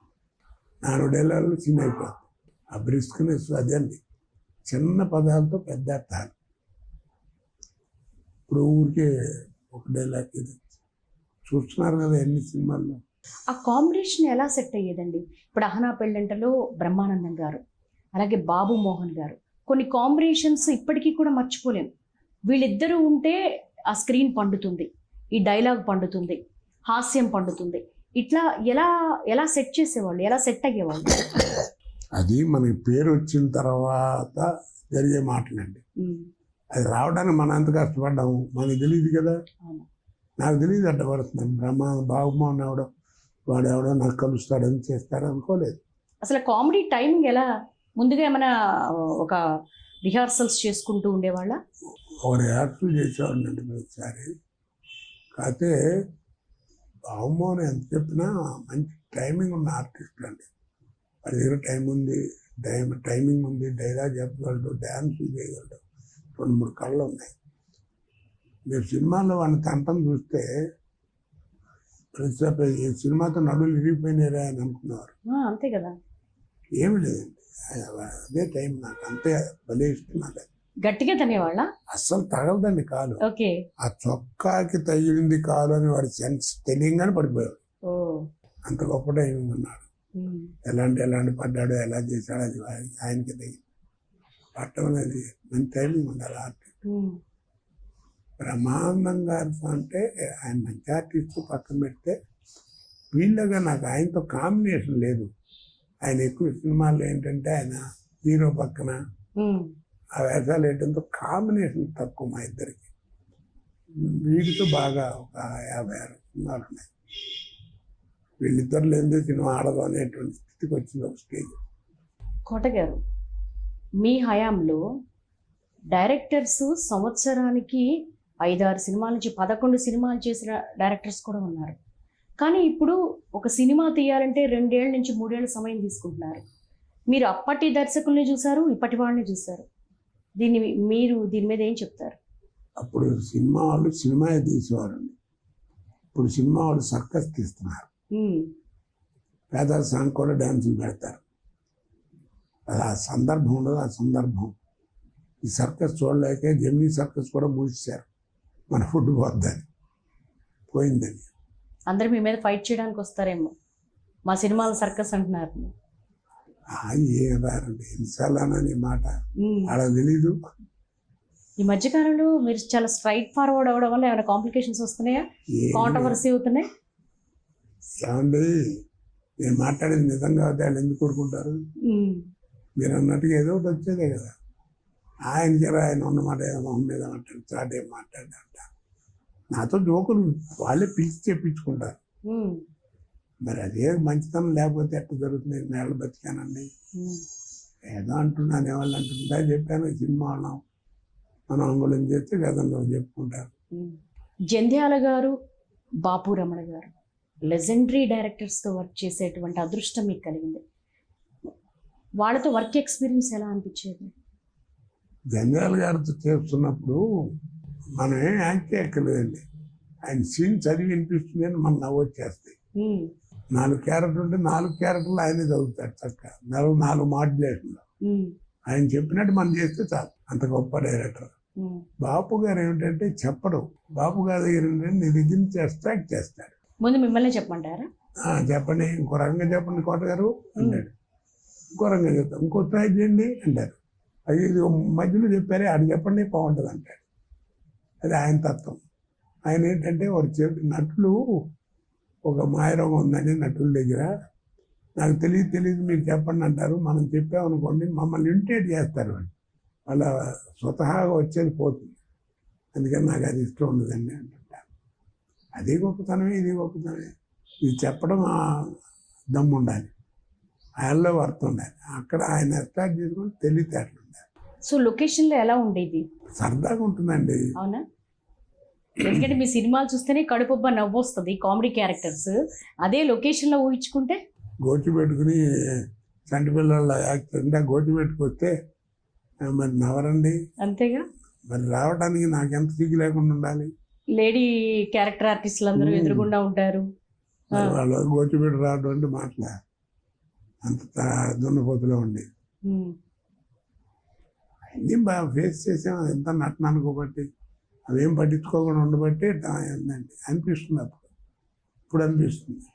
4 ఏళ్లలో చిన్న అయిపోతుంది. ఆ బ్రిస్క్నెస్ అదండి, చిన్న పదాలతో పెద్ద అర్థాలు. ఇప్పుడు ఊరికే ఒక డైలాగ్ ఇది చూస్తున్నారు కదా ఎన్ని సినిమాల్లో. ఆ కాంబినేషన్ ఎలా సెట్ అయ్యేదండి? ఇప్పుడు అహనా పెళ్ళంటలో బ్రహ్మానందం గారు, అలాగే బాబు మోహన్ గారు, కొన్ని కాంబినేషన్స్ ఇప్పటికీ కూడా మర్చిపోలేము. వీళ్ళిద్దరూ ఉంటే ఆ స్క్రీన్ పండుతుంది, ఈ డైలాగ్ పండుతుంది, హాస్యం పండుతుంది. ఇట్లా ఎలా ఎలా సెట్ చేసేవాళ్ళు, ఎలా సెట్ అయ్యేవాళ్ళు? అది మనకి పేరు వచ్చిన తర్వాత జరిగే మాటలండి. అది రావడానికి మనం ఎంత కష్టపడ్డాము మనకు తెలియదు కదా. నాకు తెలియదు అడ్డపడుతుందని. బాగుమోహన్ వాడు ఎవడో నాకు కలుస్తాడని చేస్తాడు అనుకోలేదు. అసలు కామెడీ టైమింగ్ ఎలా, ముందుగా ఏమైనా ఒక రిహార్సల్స్ చేసుకుంటూ ఉండేవాళ్ళ? ఒక రిహార్సల్ చేసేవాడినండి ఒకసారి. కాకపోతే బాగుమోహన్ ఎంత చెప్పినా మంచి టైమింగ్ ఉన్న ఆర్టిస్ట్ అండి. వాడి దగ్గర టైమింగ్ ఉంది, డైలాగ్ చెప్పగలడు, డ్యాన్స్ చేయగలడు, 2-3 కళ్ళు ఉన్నాయి. మీరు సినిమాలో వాడిని తంటం చూస్తే ప్రతిసారి ఈ సినిమాతో నడులు విరిగిపోయినారా అని అనుకున్నారు. అంతే కదా, ఏమి లేదండి. అదే టైం నాకు అంతే భలే ఇష్టం. నాకు గట్టిగా తనేవాళ్ళ అస్సలు తగలదండి కాలు. ఓకే, ఆ చొక్కాకి తగిలింది కాలు అని వాడి సెన్స్ తెలియంగానే పడిపోయాడు. అంత గొప్ప టైమింగ్ ఉన్నాడు. ఎలాంటి పడ్డాడో ఎలా చేశాడో అది ఆయనకి తెలియదు. పట్టడం అనేది మంచి టైమింగ్ ఉండాలి ఆర్ట్. బ్రహ్మానందం గారు అంటే ఆయన మంచి ఆర్టిస్ట్ పక్కన పెడితే, వీళ్ళగా నాకు ఆయనతో కాంబినేషన్ లేదు. ఆయన ఎక్కువ సినిమాల్లో ఏంటంటే ఆయన హీరో పక్కన ఆ వేషాలు వేయడంతో కాంబినేషన్ తక్కువ మా ఇద్దరికి. వీడితో బాగా ఒక 56 సినిమాలు ఉన్నాయి. వీళ్ళిద్దరు లేనిదే సినిమా ఆడదు అనేటువంటి స్థితికి వచ్చింది ఒక స్టేజ్. కోట గారు, మీ హయాంలో డైరెక్టర్స్ సంవత్సరానికి 5-6 సినిమాల నుంచి 11 సినిమాలు చేసిన డైరెక్టర్స్ కూడా ఉన్నారు. కానీ ఇప్పుడు ఒక సినిమా తీయాలంటే 2 ఏళ్ళ నుంచి 3 ఏళ్ళ సమయం తీసుకుంటున్నారు. మీరు అప్పటి దర్శకుల్ని చూశారు, ఇప్పటి వాళ్ళని చూశారు. మీరు దీని మీద ఏం చెప్తారు? అప్పుడు సినిమా వాళ్ళు సినిమా తీసేవారండి. ఇప్పుడు సినిమా వాళ్ళు సర్కస్ తీస్తున్నారు. పేద సాంగ్ కూడా డ్యాన్సులు పెడతారు. అది ఆ సందర్భం ఉండదు. ఆ సందర్భం ఈ సర్కస్ చూడలేక జెమినీ సర్కస్ కూడా మూసేశారు. మన ఫుడ్ పోయిందని. అందరు మీ మీద ఫైట్ చేయడానికి వస్తారేమో, మా సినిమాల సర్కస్ అంటున్నారు. ఏం రారండి ఎన్నిసార్లు మాట అలా తెలీదు. ఈ మధ్యకాలంలో మీరు చాలా స్ట్రైట్ ఫార్వర్డ్ అవ్వడం వల్ల ఏమైనా కాంప్లికేషన్స్ వస్తున్నాయా, కాంట్రవర్సీ అవుతున్నాయి? ఏమండి, నేను మాట్లాడేది నిజంగా అయితే వాళ్ళు ఎందుకు కోరుకుంటారు? మీరు అన్నట్టుగా ఏదో ఒకటి వచ్చేదే కదా. ఆయన ఉన్నమాట మొహం మీద మాట్లాడు, చాట్ ఏం మాట్లాడంట. నాతో జోకులు వాళ్ళే పిలిచి చెప్పించుకుంటారు. మరి అదే మంచితనం లేకపోతే ఎట్లా జరుగుతుంది? నేల బతికానండి, ఏదో అంటున్నా అనేవాళ్ళు అంటుందా చెప్పాను. సినిమా వాళ్ళం మనం అంగుళం చేస్తే గతంలో చెప్పుకుంటారు. జంధ్యాల గారు, బాపు రమణ గారు లెజెండరీ డైరెక్టర్స్తో వర్క్ చేసేటువంటి అదృష్టం మీకు కలిగింది. వాళ్ళతో వర్క్ ఎక్స్పీరియన్స్ ఎలా అనిపించేది? జంధ్యాల గారితో చేస్తున్నప్పుడు మనం ఏం యాక్ట్ చేయక్కర్లేదండి. ఆయన సీన్ చదివి వినిపిస్తుంది అని మనం నవ్వొచ్చేస్తాయి. 4 క్యారెక్టర్ ఉంటే 4 క్యారెక్టర్లు ఆయనే చదువుతాడు చక్కగా. 4 మాడ్యులేషన్లో ఆయన చెప్పినట్టు మనం చేస్తే చాలు. అంత గొప్ప డైరెక్టర్. బాపు గారు ఏమిటంటే చెప్పడు. బాపు గారి దగ్గర ఏంటంటే నీ దగ్గర నుంచి ఎక్స్ట్రాక్ట్ చేస్తాడు. ముందు మిమ్మల్ని చెప్పమంటారా? చెప్పండి, ఇంకో రకంగా చెప్పండి కోట గారు అంటాడు. ఇంకో రకంగా చెప్తాం, ఇంకో ట్రై చేయండి అంటారు. అది మధ్యలో చెప్పారే అది చెప్పండి బాగుంటుంది అంటాడు. అది ఆయన తత్వం. ఆయన ఏంటంటే వాడు నటులు ఒక మాయరోగం ఉందండి నటుల దగ్గర. నాకు తెలియదు మీరు చెప్పండి అంటారు. మనం చెప్పామనుకోండి మమ్మల్ని ఇమిటేట్ చేస్తారు. వాళ్ళ స్వతహాగా వచ్చేది పోతుంది. అందుకని నాకు అది ఇష్టం ఉండదండి అంటుంటారు. అది గొప్పతనమే, ఇది గొప్పతనమే. ఇది చెప్పడం దమ్ము ఉండాలి, ఆయనలో వర్త్ ఉండాలి. అక్కడ ఆయన స్టార్ట్ చేసుకొని తెలివితేటలు ఉండాలి. సో లొకేషన్లో ఎలా ఉండేది? సరదాగా ఉంటుందండి. అవునా? ఎందుకంటే మీ సినిమాలు చూస్తేనే కడుపుబ్బ నవ్వు వస్తుంది, కామెడీ క్యారెక్టర్స్. అదే లొకేషన్లో ఊహించుకుంటే గోచి పెట్టుకుని చంటి పిల్లల యాక్టర్ అంటే గోచి పెట్టుకొస్తే మరి నవరండి. అంతేగా. మరి రావడానికి నాకెంత సిగ్గు లేకుండా ఉండాలి. లేడీ క్యారెక్టర్ ఆర్టిస్టులు అందరూ ఎదురుగుండా ఉంటారు. వాళ్ళు గోచి పెట్టి రావడం అంటే మాట్లా అంత దున్నపోతులో ఉండేది. అన్నీ బాగా ఫేస్ చేసాం. ఎంత నటన అనుకోబట్టి అవేం పట్టించుకోకుండా ఉండబట్టి ఏంటండి అనిపిస్తుంది. ఇప్పుడు అనిపిస్తుంది.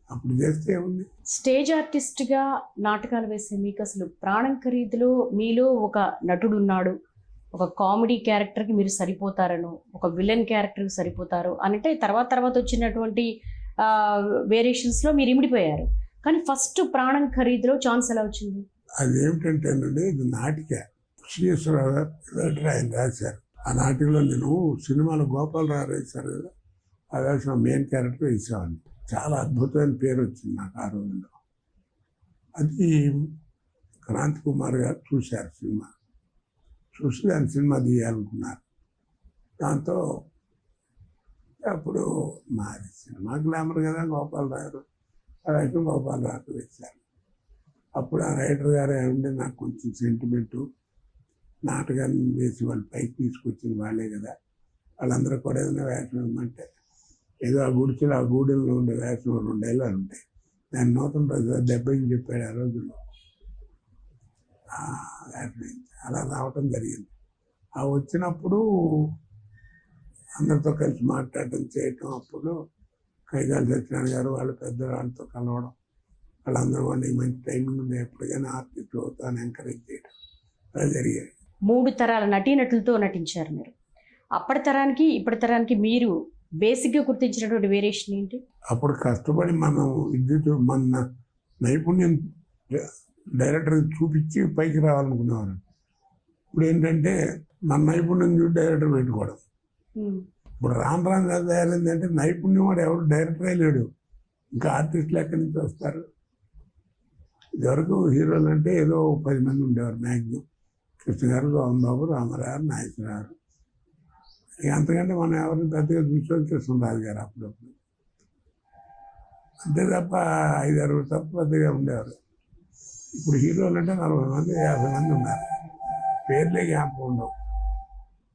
అప్పుడు చేస్తే ఏముంది. స్టేజ్ ఆర్టిస్ట్గా నాటకాలు వేసే మీకు అసలు ప్రాణం ఖరీదులో మీలో ఒక నటుడు ఉన్నాడు, ఒక కామెడీ క్యారెక్టర్కి మీరు సరిపోతారను, ఒక విలన్ క్యారెక్టర్కి సరిపోతారు అంటే తర్వాత వచ్చినటువంటి వేరియేషన్స్లో మీరు ఇమిడిపోయారు. కానీ ఫస్ట్ ప్రాణం ఖరీదులో ఛాన్స్ ఎలా వచ్చింది? అది ఏమిటంటేనండి, ఇది నాటిక. శ్రీశ్వరరావు గారు ఆయన రాశారు. ఆ నాటికలో నేను సినిమాలో గోపాలరావు రాశారు కదా, ఆ వేసిన మెయిన్ క్యారెక్టర్ వేసేవాడిని. చాలా అద్భుతమైన పేరు వచ్చింది నాకు ఆ రోజుల్లో. అది క్రాంతి కుమార్ గారు చూశారు సినిమా. చూసి దాని సినిమా తీయాలనుకున్నారు. దాంతో అప్పుడు మాది సినిమా గ్లామర్ కదా గోపాలరావు, ఆ వేషం గోపాలరావు వేశారు. అప్పుడు ఆ రైటర్ గారు ఏమంటే నాకు కొంచెం సెంటిమెంటు, నాటకాన్ని వేసి వాళ్ళు పైకి తీసుకొచ్చిన వాళ్ళే కదా, వాళ్ళందరూ కూడా ఏదైనా వేషం ఇవ్వమంటే ఏదో ఆ గుడిచలో ఆ గూడెల్లో ఉండే వేషం 2 ఏళ్ళు ఉంటాయి. దాన్ని నూతన ప్రజలు 70 చెప్పాడు ఆ రోజుల్లో. అలా రావటం జరిగింది. ఆ వచ్చినప్పుడు అందరితో కలిసి మాట్లాడటం చేయటం, అప్పుడు కైగాలి సత్యనారాయణ గారు వాళ్ళు పెద్ద వాళ్ళతో కలవడం, వాళ్ళందరూ కూడా మంచి టైమింగ్ ఉంది, ఎప్పటికైనా ఆర్టిస్ట్ అవుతాను ఎంకరేజ్ చేయడం అలా జరిగాయి. 3 తరాల నటీనటులతో నటించారు మీరు. అప్పటి తరానికి ఇప్పటి తరానికి మీరు బేసిక్గా గుర్తించినటువంటి వేరియేషన్ ఏంటి? అప్పుడు కష్టపడి మనం మన నైపుణ్యం డైరెక్టర్ చూపించి పైకి రావాలనుకునేవారు. ఇప్పుడు ఏంటంటే మన నైపుణ్యం చూసి డైరెక్టర్ పెట్టుకోవడం. ఇప్పుడు రాను తయారైందంటే నైపుణ్యం వాడు ఎవరు డైరెక్టరే లేడు, ఇంకా ఆర్టిస్టులు ఎక్కడి నుంచి వస్తారు? ఇదివరకు హీరోలు అంటే ఏదో 10 మంది ఉండేవారు మ్యాక్సిమం. కృష్ణ గారు, సోమన్ బాబు, రామారావు, నాగేశ్వరరావు. ఇక అంతకంటే మనం ఎవరిని పెద్దగా చూసేది కృష్ణరాజు గారు అప్పుడప్పుడు, అంతే తప్ప 5-6 తప్ప పెద్దగా ఉండేవారు. ఇప్పుడు హీరోలు అంటే 40 మంది 50 మంది ఉన్నారు, పేర్లే జ్ఞాపకం ఉండవు.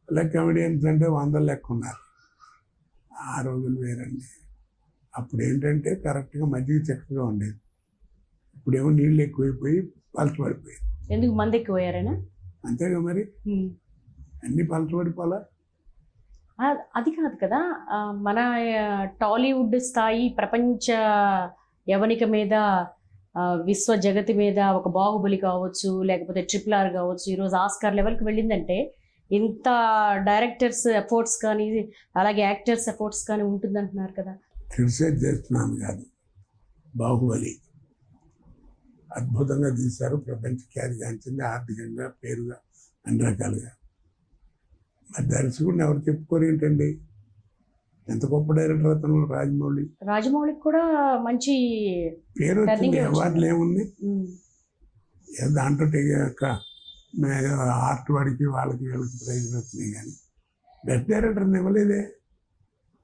అలా కమెడియన్స్ అంటే 100 లెక్క ఉన్నారు. ఆ రోజులు వేరండి. అప్పుడు ఏంటంటే కరెక్ట్గా మజ్జిగ చక్కగా ఉండేది. ఇప్పుడేమో నీళ్ళు ఎక్కువైపోయి పలచబడిపోయింది. ఎందుకు మంది ఎక్కువయ్యారేనా? అంతేగా మరి, అన్ని పలచబడిపోలా. అది కాదు కదా, మన టాలీవుడ్ స్థాయి ప్రపంచ యవనిక మీద, విశ్వ జగతి మీద ఒక బాహుబలి కావచ్చు, లేకపోతే RRR కావచ్చు, ఈరోజు ఆస్కార్ లెవెల్కి వెళ్ళిందంటే ఇంత డైరెక్టర్స్ ఎఫర్ట్స్ కానీ అలాగే యాక్టర్స్ ఎఫర్ట్స్ కానీ ఉంటుందంటున్నారు కదా. క్రిటిసైజ్ చేస్తున్నాను కాదు, బాహుబలి అద్భుతంగా తీశారు, ప్రపంచ ఖ్యాతిగాంచింది, ఆర్థికంగా పేరుగా అన్ని రకాలుగా. మరి దర్శకుడిని ఎవరు చెప్పుకోరు ఏంటండి? ఎంత గొప్ప డైరెక్టర్ అతను రాజమౌళికి కూడా మంచి పేరు వచ్చింది. అవార్డులు ఏముంది దాంట్లో ఆర్ట్ వాడికి వాళ్ళకి వీళ్ళకి ప్రైజ్లు వచ్చినాయి, కానీ బెస్ట్ డైరెక్టర్ని ఇవ్వలేదే.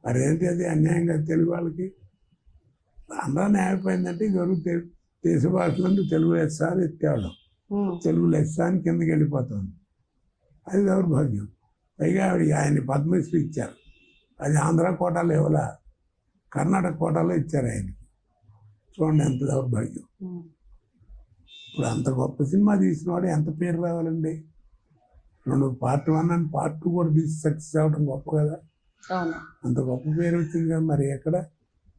మరేంటి అది అన్యాయంగా తెలుగు వాళ్ళకి? అందరూ న్యాయపోయిందంటే ఇదివరకు దేశ భాషలందు తెలుగు లెస్స అని ఎత్తేవాళ్ళం, తెలుగు లెస్స అని కిందకి వెళ్ళిపోతుంది. అది దౌర్భాగ్యం. పైగా ఆయన్ని పద్మశ్రీ ఇచ్చారు, అది ఆంధ్ర కోటాలో ఇవ్వాల, కర్ణాటక కోటాలో ఇచ్చారు ఆయనకి. చూడండి ఎంత దౌర్భాగ్యం. ఇప్పుడు అంత గొప్ప సినిమా తీసిన వాడు ఎంత పేరు రావాలండి? 2 Part 1 and Part 2 కూడా తీసి సక్సెస్ అవ్వడం గొప్ప కదా. అంత గొప్ప పేరు వచ్చింది కదా, మరి ఎక్కడ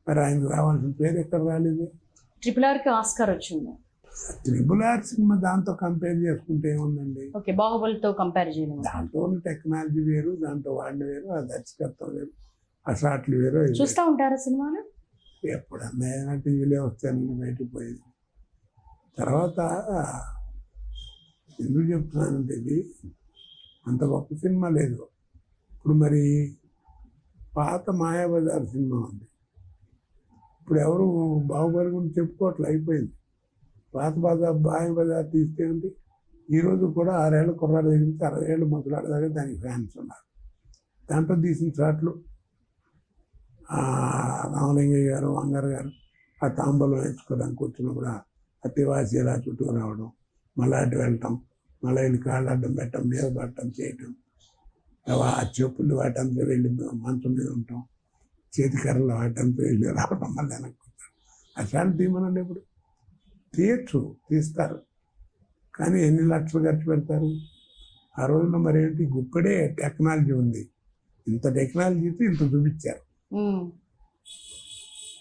మరి ఆయనకు రావాల్సిన పేరు ఎక్కడ రాలేదు? RRRకి ఆస్కార్ వచ్చింది. RRR సినిమా దాంతో కంపేర్ చేసుకుంటే ఏముందండి? ఓకే, బాహుబలితో కంపేర్ చేయడం. దాంట్లో టెక్నాలజీ వేరు, దాంట్లో వాడిన వేరు, ఆ దర్శకత్వం వేరు, ఆ షాట్లు వేరు. చూస్తూ ఉంటారా సినిమాలు? ఎప్పుడన్నా టీవీలో వస్తానని బయటకు పోయేది. తర్వాత ఎందుకు చెప్తున్నానంటే ఇది అంత గొప్ప సినిమా లేదు. ఇప్పుడు మరి పాత మాయాబజార్ సినిమా ఉంది, ఇప్పుడు ఎవరు బాహుబలి గురించి చెప్పుకోవట్లే, అయిపోయింది. పాత మాయాబజార్ తీస్తే ఉంది, ఈరోజు కూడా 6 ఏళ్ళ కుర్రాడు దగ్గర నుంచి 60 ఏళ్ళు ముసలాడు దగ్గర దానికి ఫ్యాన్స్ ఉన్నారు. దాంట్లో తీసిన షాట్లు రామలింగయ్య గారు, వంగారు గారు ఆ తాంబూలం వేసుకోవడానికి వచ్చినప్పుడు ఆ తివాసి ఇలా చుట్టూ రావడం, మళ్ళీ అటు వెళ్ళటం, మళ్ళీ వెళ్ళి కాళ్ళు అడ్డం పెట్టడం, మీద పట్టడం చేయటం, ఆ చెప్పులు వాటంతా వెళ్ళి మంచం మీద ఉంటాం, చేతికర్రలు వాటంతా వెళ్ళి రావడం, మళ్ళీ వెనక్కి వస్తారు. అట్లాంటి తీయమనండి. ఇప్పుడు తీస్తారు, కానీ ఎన్ని లక్షలు ఖర్చు పెడతారు? ఆ రోజుల్లో మరి ఏంటి, గుప్పడే టెక్నాలజీ ఉంది, ఇంత టెక్నాలజీతో ఇంత చూపించారు.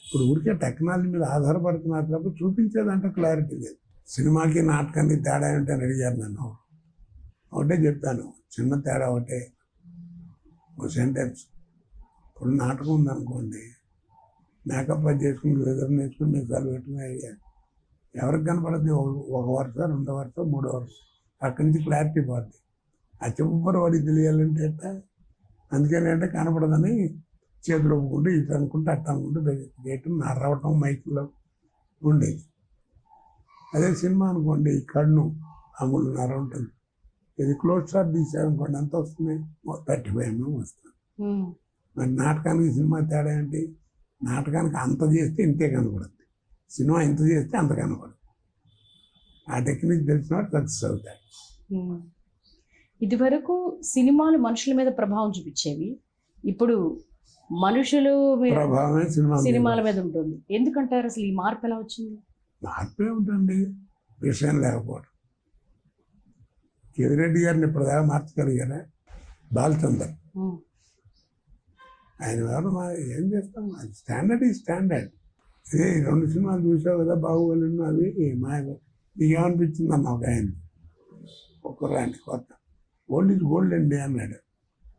ఇప్పుడు ఊరికే టెక్నాలజీ మీద ఆధారపడుతున్నారు తప్ప చూపించేదంటే క్లారిటీ లేదు. సినిమాకి నాటకానికి తేడా ఏంటని అడిగారు నన్ను. ఒకటే చెప్తాను, చిన్న తేడా ఒకటే, ఒక సెంటెన్స్. ఇప్పుడు నాటకం ఉందనుకోండి, మేకప్ అది చేసుకుని వెదర్ నేర్చుకుని మీకు సెలవు పెట్టుకుని ఐడియా ఎవరికి కనపడద్ది? 1 వరుస, 2వ వరుస, 3వ వరుస, అక్కడి నుంచి క్లారిటీ పోద్ది. ఆ చెప్పు వాడికి తెలియాలంటే ఎట్టా? అందుకని అంటే కనపడదని చేతులు ఒప్పుకుంటూ ఇటు అనుకుంటూ అట్ట అనుకుంటూ గేటు నరవటం మైకులో ఉండేది. అదే సినిమా అనుకోండి, ఈ కన్ను అంగుళ్ళు నర ఉంటుంది, ఇది క్లోజ్ షాట్ తీసారనుకోండి ఎంత వస్తుంది? 35 mm వస్తుంది. మరి నాటకానికి సినిమా తేడా ఏంటి? నాటకానికి అంత చేస్తే ఇంతే కనపడుతుంది, సినిమా ఇంత చేస్తే అంత కనపడదు. ఆ టెక్నిక్ తెలిసిన వాడు సక్సెస్ అవుతాయి. ఇదివరకు సినిమాలు మనుషుల మీద ప్రభావం చూపించేవి, ఇప్పుడు మనుషులు ప్రభావమే సినిమాల మీద ఉంటుంది. ఎందుకంటారు అసలు ఈ మార్పు ఎలా వచ్చింది? మార్పే ఉంటుంది, విషయం లేకపోవడం. కేవిరెడ్డి గారిని ఇప్పటిదాకా మార్చగలిగారా? బాలచందర్ ఆయన ఎవరు? ఏం చేస్తాం, స్టాండర్డ్ ఈ స్టాండర్డ్. అదే 2 సినిమాలు చూసావు కదా, బాహుబలి అవి నీకేమనిపించింది అన్న ఒక ఆయన ఒక్కరాంటి కొత్త. ఓల్డ్ ఈజ్ గోల్డ్ అండి అన్నాడు.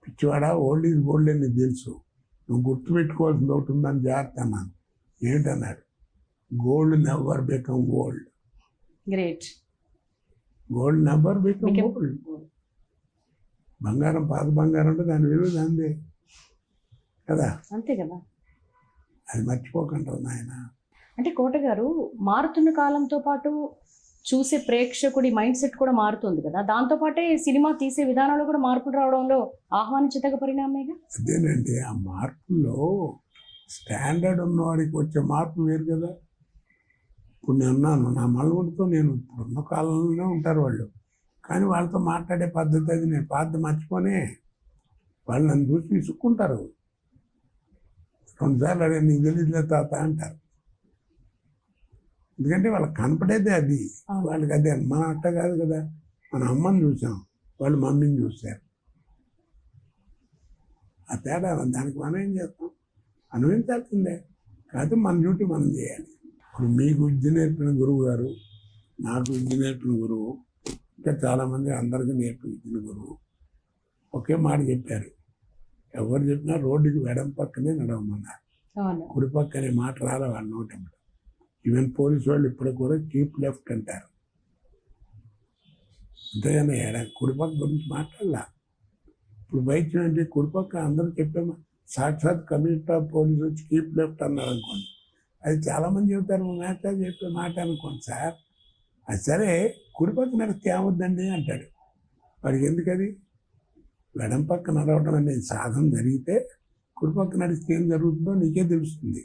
పిచ్చివాడా, ఓల్డ్ ఈజ్ గోల్డ్ అని నీకు తెలుసు, నువ్వు గుర్తుపెట్టుకోవాల్సింది ఒకటి ఉందని జాగ్రత్త అన్నాను. ఏంటన్నాడు, gold never become gold. Great. Gold never become gold. బంగారం పాత బంగారం అంటే దాని విలువ దాందే కదా, అంతే కదా. అది మర్చిపోకుండా నాయన. అంటే కోట గారు, మారుతున్న కాలంతో పాటు చూసే ప్రేక్షకుడి మైండ్ సెట్ కూడా మారుతుంది కదా, దాంతోపాటే సినిమా తీసే విధానంలో కూడా మార్పులు రావడంలో ఆహ్వానించదగ్గ పరిణామేగా. అదేనండి, ఆ మార్పుల్లో స్టాండర్డ్ ఉన్నవాడికి వచ్చే మార్పు వేరు కదా. ఇప్పుడు నేను ఉన్నాను, నా మల్లగుడితో నేను ఇప్పుడున్న కాలంలోనే ఉంటారు వాళ్ళు, కానీ వాళ్ళతో మాట్లాడే పద్ధతి అది నేను పాత మర్చిపోనే. వాళ్ళు నన్ను చూసి విసుక్కుంటారు, 2 సార్లు అదే నీకు తెలియదులే తాత అంటారు. ఎందుకంటే వాళ్ళకి కనపడేదే అది, వాళ్ళకి అదే. మన అట్ట కాదు కదా, మన అమ్మని చూసాం, వాళ్ళు మమ్మీని చూశారు. ఆ తేడా దానికి మనం ఏం చేస్తాం, అనుభవించాల్సిందే. కాదు మన డ్యూటీ మనం చేయాలి. ఇప్పుడు మీకు విద్య నేర్పిన గురువు గారు, నాకు విద్య నేర్పిన గురువు, ఇంకా చాలామంది అందరికీ నేర్పించిన గురువు ఒకే మాట చెప్పారు. ఎవరు చెప్పినా రోడ్డుకి ఎడం పక్కనే నడవమన్నారు, కుడి పక్కనే మాట రాలే వాళ్ళ నోటెంబడి. ఈవెన్ పోలీసు వాళ్ళు ఇప్పటికి కూడా కీప్ లెఫ్ట్ అంటారు, అంతేగాని కుడిపక్క గురించి మాట్లాడాల. ఇప్పుడు వైద్యం అంటే కుడిపక్క అందరూ చెప్పామా, సాక్షాత్ కమిషనర్ ఆఫ్ పోలీసు వచ్చి కీప్ లెఫ్ట్ అన్నారు అనుకోండి, అది చాలామంది చెబుతారు, మేస్టర్ చెప్పే మాట అనుకోండి సార్. అది సరే, కుడిపక్క నడిస్తే ఏమవుద్దండి అంటాడు. వాడికి ఎందుకది? ఎడం పక్క నడవడం అనేది సాధన జరిగితే కుడిపక్క నడిస్తే ఏం జరుగుతుందో నీకే తెలుస్తుంది.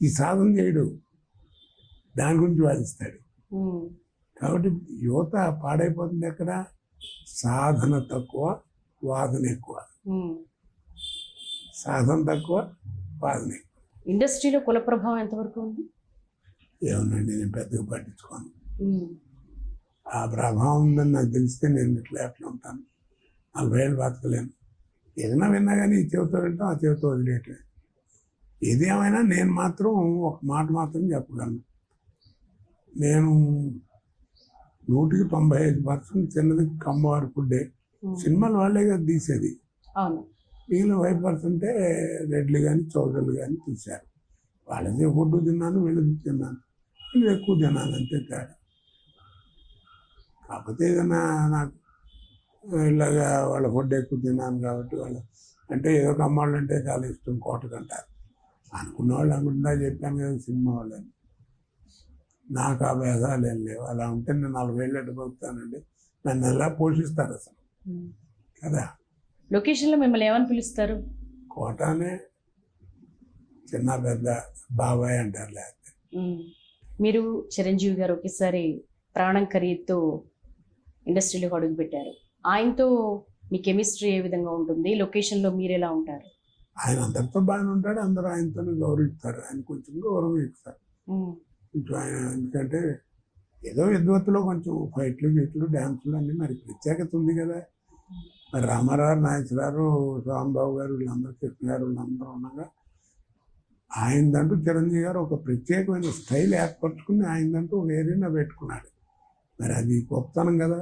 ఈ సాధన చేయడు, దాని గురించి వాదిస్తాడు. కాబట్టి యువత పాడైపోతుంది ఎక్కడ, సాధన తక్కువ వాదన ఎక్కువ. సాధన తక్కువ వాదన ఎక్కువ. ఇండస్ట్రీలో కుల ప్రభావం ఎంతవరకు ఉంది? ఏమోనండి, నేను పెద్దగా పట్టించుకోను. ఆ ప్రభావం ఉందని నాకు తెలిస్తే నేను ఇట్లా ఉంటాను, 40 ఏళ్ళు బతకలేను. ఏదైనా విన్నా కానీ ఈ చెవితో వింటాం, ఆ చెవితో వదిలేయటం. ఏది ఏమైనా నేను మాత్రం ఒక మాట మాత్రం చెప్పగలను, నేను 195% చిన్నది కమ్మవారి ఫుడ్డే. సినిమాలు వాళ్ళే కదా తీసేది, మిగిలిన 5% రెడ్లు కానీ చౌదరులు కానీ తీశారు. వాళ్ళది ఫుడ్ తిన్నాను, వీళ్ళది తిన్నాను, వీళ్ళు ఎక్కువ తిన్నాను, అంతే తేడా. కాకపోతే ఏదైనా నాకు ఇలాగా వాళ్ళ ఫుడ్ ఎక్కువ తిన్నాను కాబట్టి వాళ్ళు అంటే ఏదో కమ్మాళ్ళు అంటే చాలా ఇష్టం, కోటకంటారు అనుకున్న వాళ్ళు అనుకుంటా. చెప్పాను కదా సినిమా వాళ్ళని, నాకు ఆ భేదాలు ఏం లేవు. అలా ఉంటే నేను 40 ఏళ్ళు ఎట్టు బతుకుతానండి, నన్ను ఎలా పోషిస్తారు అసలు కదా. లొకేషన్లో మిమ్మల్ని ఏమని పిలుస్తారు? కోటానే, చిన్న పెద్ద బాబాయ్ అంటారు. లేకపోతే మీరు చిరంజీవి గారు ఒకేసారి ప్రాణం ఖరీదుతో ఇండస్ట్రీలోకి అడుగు పెట్టారు. ఆయనతో మీ కెమిస్ట్రీ ఏ విధంగా ఉంటుంది? లొకేషన్లో మీరు ఎలా ఉంటారు? ఆయన అందరితో బాగానే ఉంటాడు, అందరూ ఆయనతోనే గౌరవిస్తారు, ఆయన కొంచెం గౌరవం ఇస్తారు కొంచెం ఆయన. ఎందుకంటే ఏదో విద్వత్తులో కొంచెం ఫైట్లు గీట్లు డ్యాన్సులు అన్నీ మరి ప్రత్యేకత ఉంది కదా. మరి రామారావు, నాగేశ్వరరావు, రాంబాబు గారు, వీళ్ళందరూ కృష్ణ గారు, వీళ్ళందరూ ఉండగా ఆయనదంటూ చిరంజీవి గారు ఒక ప్రత్యేకమైన స్టైల్ ఏర్పరచుకుని ఆయనదంటూ వేరేనా పెట్టుకున్నాడు. మరి అది గొప్పతనం కదా,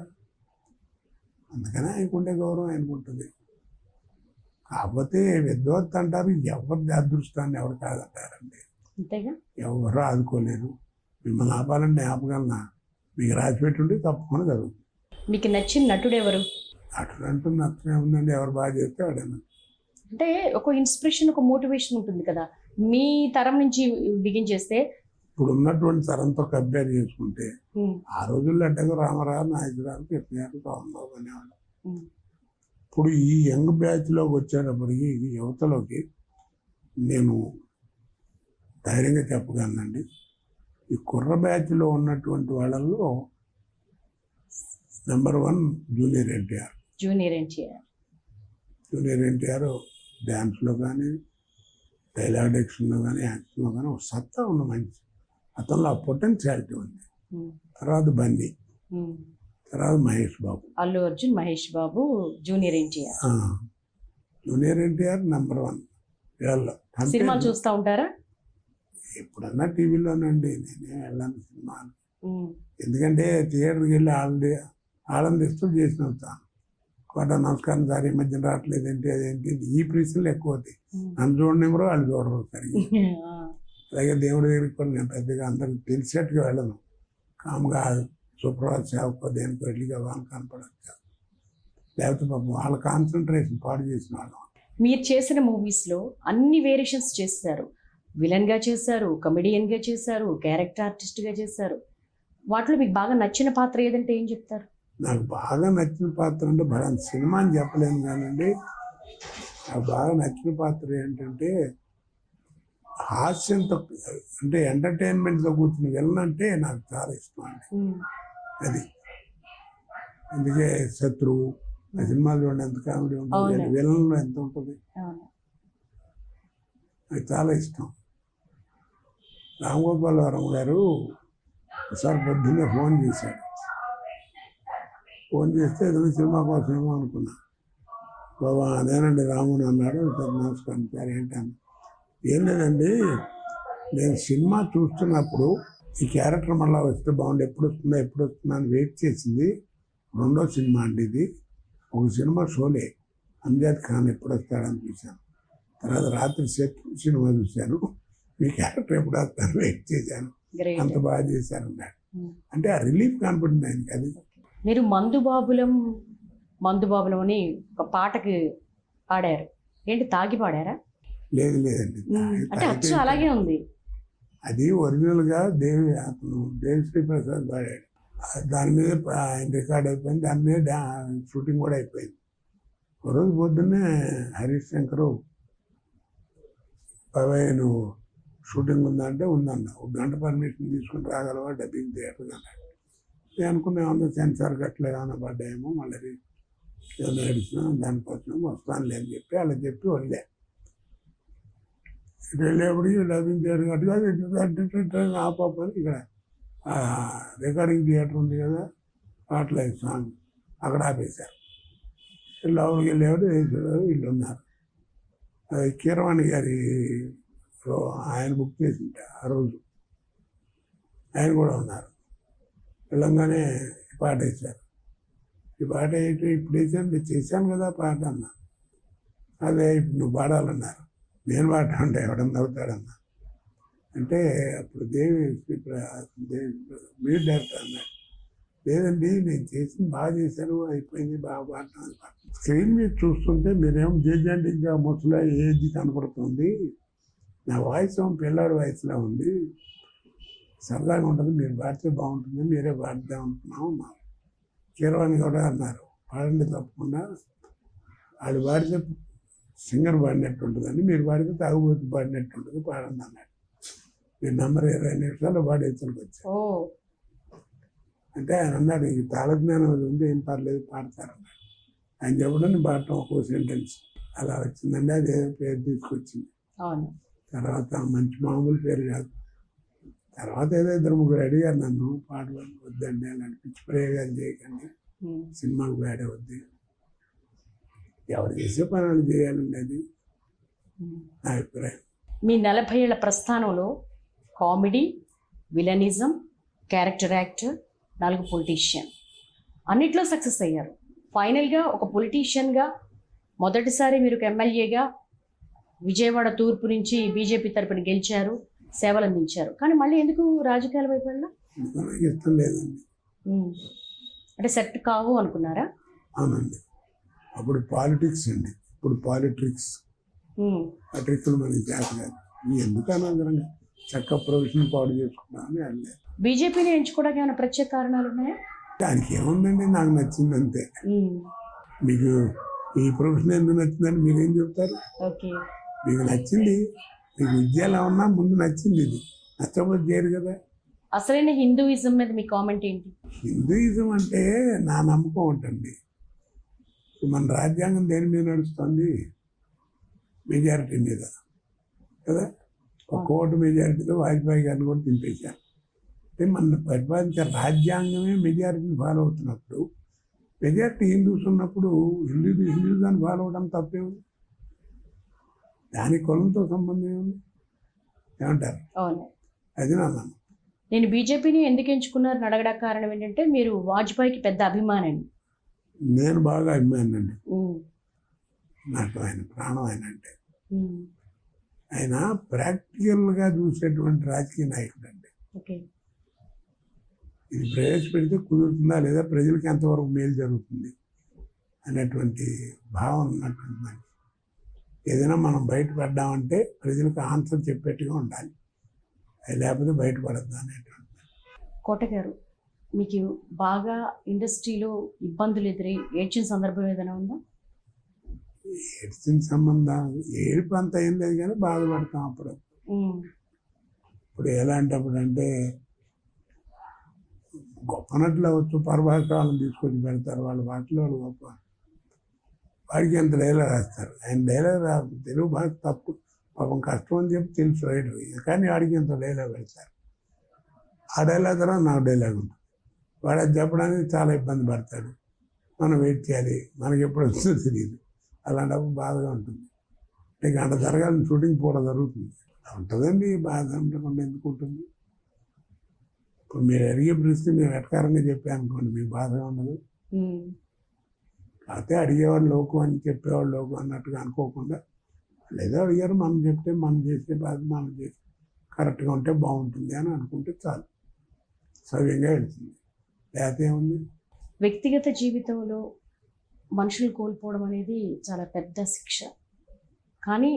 అందుకనే ఆయనకుండే గౌరవం ఆయనకుంటుంది. కాకపోతే విద్వత్ అంటారు, ఎవరిది అదృష్టాన్ని ఎవరు కాదంటారండి, ఎవరు ఆదుకోలేరు. మిమ్మల్ని ఆపాలంటే ఆపగలనా, మీకు రాసి పెట్టుంటే తప్పకుండా జరుగుతుంది. మీకు నచ్చిన నటుడు ఎవరు? నటుడు అంటూ నచ్చనే ఉందండి, ఎవరు బాగా చేస్తే వాడేనా. అంటే ఒక ఇన్స్పిరేషన్, ఒక మోటివేషన్ ఉంటుంది కదా, మీ తరం నుంచి బిగిన్ చేస్తే. ఇప్పుడు ఉన్నటువంటి తరంతో కంపేర్ చేసుకుంటే ఆ రోజుల్లో అంటే రామారావు, నాగేశ్వరరావు, కృష్ణ గారు, రాంబాబు అనేవాళ్ళు. ఇప్పుడు ఈ యంగ్ బ్యాచ్లోకి వచ్చేటప్పటికి, యువతలోకి నేను ధైర్యంగా చెప్పగలనండి, ఈ కుర్ర బ్యాచ్లో ఉన్నటువంటి వాళ్ళల్లో number 1 junior NTR. Junior NTR డ్యాన్స్లో కానీ, డైలాగ్ డెక్షన్లో కానీ, యాక్షన్లో కానీ ఒక సత్తా ఉన్న మనిషి. అతనిలో ఆ పొటెన్షియాలిటీ ఉంది. తర్వాత బన్నీ, తర్వాత Mahesh Babu, Allu Arjun, Mahesh Babu, junior NTR. Junior NTR number 1 వీళ్ళలో. సినిమాలు చూస్తూ ఉంటారా? ఎప్పుడన్నా టీవీలోనండి, నేనే వెళ్ళాను సినిమాలు. ఉమ్, ఎందుకంటే థియేటర్కి వెళ్ళి ఆనందిస్తూ చేసిన వస్తాను. కోట నమస్కారం సార్, ఈ మధ్యన రావట్లేదు ఏంటి, అదేంటి, ఈ ప్రశ్నలు ఎక్కువ అవుతాయి. ఉమ్. నన్ను చూడనివ్వరు, వాళ్ళు చూడరు సరిగ్గా. ఆ, అలాగే దేవుడి దగ్గరికి కూడా నేను పెద్దగా అందరికి తెలిసేట్టుగా వెళ్ళను. కామ్గా సుప్రభాత సేవకో దేనికో వెళ్ళిగా వాళ్ళని కనపడచ్చు. లేకపోతే పాపం వాళ్ళ కాన్సన్ట్రేషన్ పాడు చేసిన వాళ్ళం. మీరు చేసిన మూవీస్లో అన్ని వేరియేషన్స్ చేశారు. విలన్గా చేశారు, కమెడియన్గా చేశారు, క్యారెక్టర్ ఆర్టిస్ట్గా చేశారు. వాటిలో మీకు బాగా నచ్చిన పాత్ర ఏదంటే ఏం చెప్తారు? నాకు బాగా నచ్చిన పాత్ర అంటే భయం సినిమా అని చెప్పలేను కానండి. నాకు బాగా నచ్చిన పాత్ర ఏంటంటే హాస్యంతో, అంటే ఎంటర్టైన్మెంట్తో కూర్చుని వెళ్ళనంటే నాకు చాలా ఇష్టం అండి. అది అందుకే శత్రువు ఆ సినిమాలో చూడండి ఎంత కామెడీ ఉంటుంది, అవును. విలన్లో ఎంత ఉంటుంది, అవును. నాకు చాలా ఇష్టం. రామగోపాల్ వరం గారు ఒకసారి పొద్దున్నే ఫోన్ చేశాడు. ఫోన్ చేస్తే ఏదైనా సినిమా కోసమేమో అనుకున్నా. బాబా అదేనండి రాముని అన్నాడు. సార్ నమస్కారం సార్ ఏంటని. ఏం లేదండి, నేను సినిమా చూస్తున్నప్పుడు ఈ క్యారెక్టర్ మళ్ళీ వస్తే బాగుండు, ఎప్పుడు వస్తుందా అని వెయిట్ చేసింది. రెండో సినిమా అండి ఇది. ఒక సినిమా షోలే, అంజాద్ ఖాన్ ఎప్పుడు వస్తాడని చూశాను. తర్వాత రాత్రి సినిమా చూశాను, మీ క్యారెక్టర్ ఎప్పుడు వస్తాను వెయిట్ చేశాను, Great. అంత బాగా చేశాను అన్నాడు. అంటే ఆ రిలీఫ్ కనపడింది ఆయనకి. అది మీరు మందుబాబులం అని ఒక పాటకి పాడారు. ఏంటి తాగి పాడారా? లేదండి, అంటే అచ్చు అలాగే ఉంది. అది ఒరిజినల్గా దేవిశ్రీ ప్రసాద్ పాడాడు. దాని మీద ఆయన రికార్డ్ అయిపోయింది, దాని మీద షూటింగ్ కూడా అయిపోయింది. ఒక రోజు పొద్దున్నే హరీష్ శంకరు, బాబాయ్ నువ్వు షూటింగ్ ఉందంటే ఉందన్న, 1 గంట పర్మిషన్ తీసుకుని రాగలవా డబ్బింగ్ థియేటర్ అన్నాడు. నేను అనుకున్నా ఏమన్నా సెన్సార్ గట్ల ఏమైనా పడ్డాయేమో, మళ్ళీ ఏమైనా నడిచినా దానికోసం వస్తానులే అని చెప్పి అలా చెప్పి వదిలే. ఇటు వెళ్ళేప్పటికి డబ్బింగ్ థియేటర్ కట్టుగా ఆపని ఇక్కడ రికార్డింగ్ థియేటర్ ఉంది కదా, పాటలు సాంగ్ అక్కడ ఆపేశారు. లోపలికి వెళ్ళేవాడు వీళ్ళు ఉన్నారు. కీరవాణి గారి ఆయన బుక్ చేసింట ఆ రోజు, ఆయన కూడా ఉన్నారు. వెళ్ళంగానే ఈ పాట వేశారు. ఈ పాట ఏంటి ఇప్పుడు వేసాను, చేశాను కదా పాట అన్నా. అదే ఇప్పుడు నువ్వు పాడాలన్నారు. నేను పాడతాంటే ఎవడన్నా అవుతాడన్నా అంటే అప్పుడు మీరు డైరెక్టర్ అన్నాడు. లేదండి నేను చేసింది బాగా చేశాను, అయిపోయింది, బాగా పాడతాను. స్క్రీన్ మీద చూస్తుంటే మీరేమో జేజెంటిగా ముసలి ఏజ్ కనపడుతుంది, నా వాయిస్ ఏమో పిల్లాడి వాయిస్లా ఉంది, సరదాగా ఉంటుంది, మీరు పాడితే బాగుంటుంది, మీరే పాడదాం అనుకున్నాం అన్నారు. కీరవాణి కూడా అన్నారు, పాడండి తప్పకుండా, వాళ్ళు పాడితే సింగర్ పాడినట్టు ఉంటుందని, మీరు పాడితే తాగుబోతు పాడినట్టు ఉంటుంది, పాడండి అన్నాడు. మీరు నంబర్ 20 నిమిషాలు పాడేసరికి వచ్చారు. అంటే ఆయన అన్నాడు, ఈ తాళజ్ఞానం అది ఉంది, ఏం పర్లేదు పాడతారన్నాడు. ఆయన చెప్పడం పాడటం ఒక్కో సెంటెన్స్ అలా వచ్చిందండి. అది ఏదో పేరు తీసుకొచ్చింది. తర్వాత మంచి మామూలు పేరు కాదు. తర్వాత ఏదో 2-3 అడిగారు నన్ను, పాటలు వద్దండి అలాంటి పిచ్చి ప్రయోగాలు చేయకండి, సినిమాకు వేడే వద్దు, ఎవరు చేసే పనులు చేయాలండి, అది నా అభిప్రాయం. మీ 40 ఏళ్ల ప్రస్థానంలో comedy, villainism, character actor, 4 politician అన్నిట్లో సక్సెస్ అయ్యారు. ఫైనల్గా ఒక పొలిటీషియన్గా మొదటిసారి మీరు ఒక ఎమ్మెల్యేగా విజయవాడ తూర్పు నుంచి బీజేపీ తరపున గెలిచారు, సేవలు అందించారు. కానీ మళ్ళీ ఎందుకు రాజకీయాల వైపు వెళ్ళా? ఇష్టం లేదండి. అంటే సెట్ కావు అనుకున్నారా? అవునండి, అప్పుడు పాలిటిక్స్ అండి, ఇప్పుడు పాలిట్రిక్స్. ఆ ట్రిక్లు మనకి చేత కాదు, ఎందుకు అనవసరంగా చక్క ప్రొఫెషన్ పాడు చేసుకున్నాను అని. బీజేపీని ఎంచుకోవడానికి ఏమైనా ప్రత్యేక కారణాలు ఉన్నాయా? దానికి ఏముందండి, నాకు నచ్చింది అంతే. మీకు ఈ ప్రొఫెషన్ ఎందుకు నచ్చిందని మీరేం చెప్తారు? మీకు నచ్చింది, మీకు విద్య ఎలా ఉన్నా ముందు నచ్చింది, ఇది నచ్చకపోతే చేయరు కదా. అసలైన హిందూయిజం మీద మీ కామెంట్ ఏంటి? హిందూయిజం అంటే నా నమ్మకం ఉంటుంది. మన రాజ్యాంగం దేని మీద నడుస్తుంది? మెజారిటీ మీద కదా. ఒక ఓటు మెజారిటీతో వాజ్పేయి గారిని కూడా దింపేశారు. అంటే మన పరిపాలించే రాజ్యాంగమే మెజారిటీని ఫాలో అవుతున్నప్పుడు, మెజారిటీ హిందూస్ ఉన్నప్పుడు హిందూజాన్ని ఫాలో అవడం తప్పేముంది? దాని కులంతో సంబంధం ఏముంది? ఏమంటారు? అవును. అది నా నమ్మకం. నేను బీజేపీని ఎందుకు ఎంచుకున్నారని అడగడానికి కారణం ఏంటంటే మీరు వాజ్పేయికి పెద్ద అభిమానండి. నేను బాగా అభిమానండి. ఉమ్, నాకు ఆయన ప్రాణం ఆయన అంటే. ఉమ్, ఆయన ప్రాక్టికల్గా చూసేటువంటి రాజకీయ నాయకుడు అండి. ఓకే. ఇది ప్రవేశపెడితే కుదురుతుందా లేదా, ప్రజలకు ఎంతవరకు మేలు జరుగుతుంది అనేటువంటి భావన ఉన్నటువంటి మనిషి. ఏదైనా మనం బయటపడ్డామంటే ప్రజలకు ఆన్సర్ చెప్పేట్టుగా ఉండాలి, అది లేకపోతే బయటపడద్దు అనేటువంటి. కోట గారు, మీకు బాగా ఇండస్ట్రీలో ఇబ్బందులు ఎదురై ఏడ్చిన సందర్భం ఏదైనా ఉందా? ఏడ్చిన సంబంధం ఏడుపు అంత ఏం లేదు కానీ బాధపడతాం అప్పుడు. ఉమ్, ఇప్పుడు ఎలాంటప్పుడు అంటే గొప్ప నటులు అవచ్చు, పరభాషలను తీసుకొచ్చి పెడతారు, వాళ్ళ భాషలో వాళ్ళు గొప్ప. వాడికి ఎంత డైలాగ్ రాస్తారు, ఆయన డైలాగ్ తెలుగు భాష తప్పు పాపం కష్టం అని చెప్పి తెలుసు రైటర్, కానీ వాడికి ఎంత డైలాగ్ పెడతారు. ఆ డైలాగ్ తర్వాత నాకు డైలాగ్ ఉంటుంది, వాడు అది చెప్పడానికి చాలా ఇబ్బంది పడతాడు, మనం వెయిట్ చేయాలి, మనకి ఎప్పుడు వస్తుందో తెలియదు. అలాంటప్పుడు బాధగా ఉంటుంది. గంట జరగాలని షూటింగ్ పూట జరుగుతుంది, ఉంటుందండి బాధ, ఉండకుండా ఎందుకు ఉంటుంది. ఇప్పుడు మీరు అడిగే ప్రశ్న నేను వెటకారంగా చెప్పాను అనుకోండి, మీకు బాధగా ఉండదు. ఉమ్, కాకపోతే అడిగేవాడు లోకు అని చెప్పేవాడు లోకు అన్నట్టుగా అనుకోకుండా, వాళ్ళు ఏదో అడిగారు, మనం చెప్తే మనం చేసే బాధ మనం చేసి కరెక్ట్గా ఉంటే బాగుంటుంది అని అనుకుంటే చాలు, సవ్యంగా వెళ్తుంది. లేకపోతే ఏముంది. వ్యక్తిగత జీవితంలో మనుషులు కోల్పోవడం అనేది చాలా పెద్ద శిక్ష, కానీ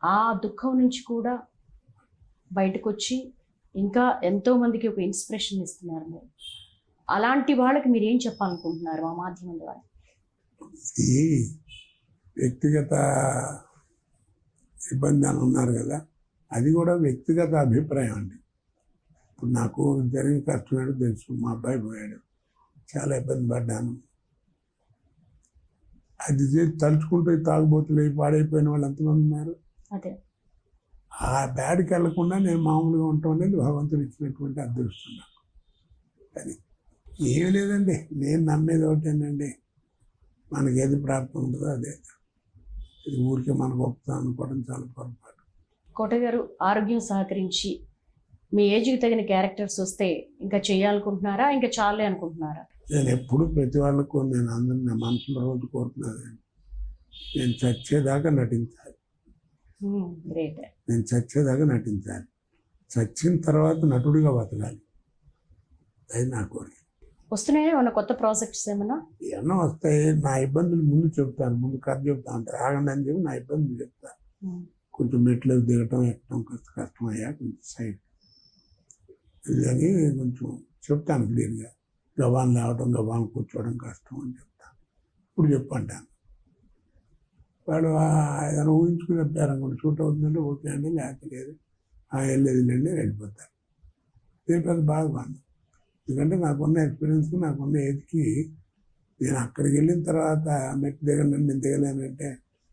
ఆ దుఃఖం నుంచి కూడా బయటకు వచ్చి ఇంకా ఎంతోమందికి ఒక ఇన్స్పిరేషన్ ఇస్తున్నారు మీరు. అలాంటి వాళ్ళకి మీరు ఏం చెప్పాలనుకుంటున్నారు మా మాధ్యమం ద్వారా? ఇది వ్యక్తిగత ఇబ్బంది అని ఉన్నారు కదా, అది కూడా వ్యక్తిగత అభిప్రాయం అండి. ఇప్పుడు నాకు జరిగిన కష్టం ఏంటో తెలుసు, మా అబ్బాయి పోయాడు, చాలా ఇబ్బంది పడ్డాను. అది తలుచుకుంటూ తాగుబోతులు పాడైపోయిన వాళ్ళు ఎంతమంది ఉన్నారు. అదే ఆ బ్యాడ్కి వెళ్లకుండా నేను మామూలుగా ఉండటం అనేది భగవంతుడు ఇచ్చినటువంటి అదృష్టం నాకు. అది ఏమి లేదండి, నేను నమ్మేది ఒకటేనండి, మనకి ఏది ప్రాప్తం ఉంటుందో అదే. ఇది ఊరికే మన గొప్పతనం అనుకోవడం చాలా పొరపాటు. కోట గారు, ఆరోగ్యం సహకరించి మీ ఏజ్కి తగిన క్యారెక్టర్స్ వస్తే ఇంకా చేయాలనుకుంటున్నారా, ఇంకా చాలే అనుకుంటున్నారా? నేను ఎప్పుడు ప్రతి వాళ్ళకు నేను అందరినీ నా మనసులో రోజు కోరుకున్నాను, నేను చచ్చేదాకా నటించాలి, గ్రేట్. నేను చచ్చేదాకా నటించాలి, చచ్చిన తర్వాత నటుడిగా బతకాలి, అది నా కోరిక. వస్తున్నాయా ఏమన్నా కొత్త ప్రాజెక్ట్స్ ఏమన్నా? ఏమన్నా వస్తాయి, నా ఇబ్బందులు ముందు చెప్తాను, ముందు కథ చెప్తా ఉంటారు, ఆగండి అని చెప్పి నా ఇబ్బందులు చెప్తాను. కొంచెం మెట్లు దిగటం ఎక్కడం కష్టం అయ్యా, కొంచెం సైడ్ అని కొంచెం చెప్తాను క్లియర్గా. గబాన్ లేవడం, గబాన్ కూర్చోవడం కష్టం అని చెప్తాను, ఇప్పుడు చెప్పంటాను. వాడు ఏదైనా ఊహించుకుని చెప్పారు అనుకోండి, షూట్ అవుతుందంటే ఓకే అండి, లేకపోతే లేదు వెళ్ళేదిలేండి వెళ్ళిపోతారు. దీని పెద్ద బాధపడను, ఎందుకంటే నాకున్న ఎక్స్పీరియన్స్కి నాకున్న ఏజ్కి నేను అక్కడికి వెళ్ళిన తర్వాత మెట్టు దిగండి నేను దిగలేనంటే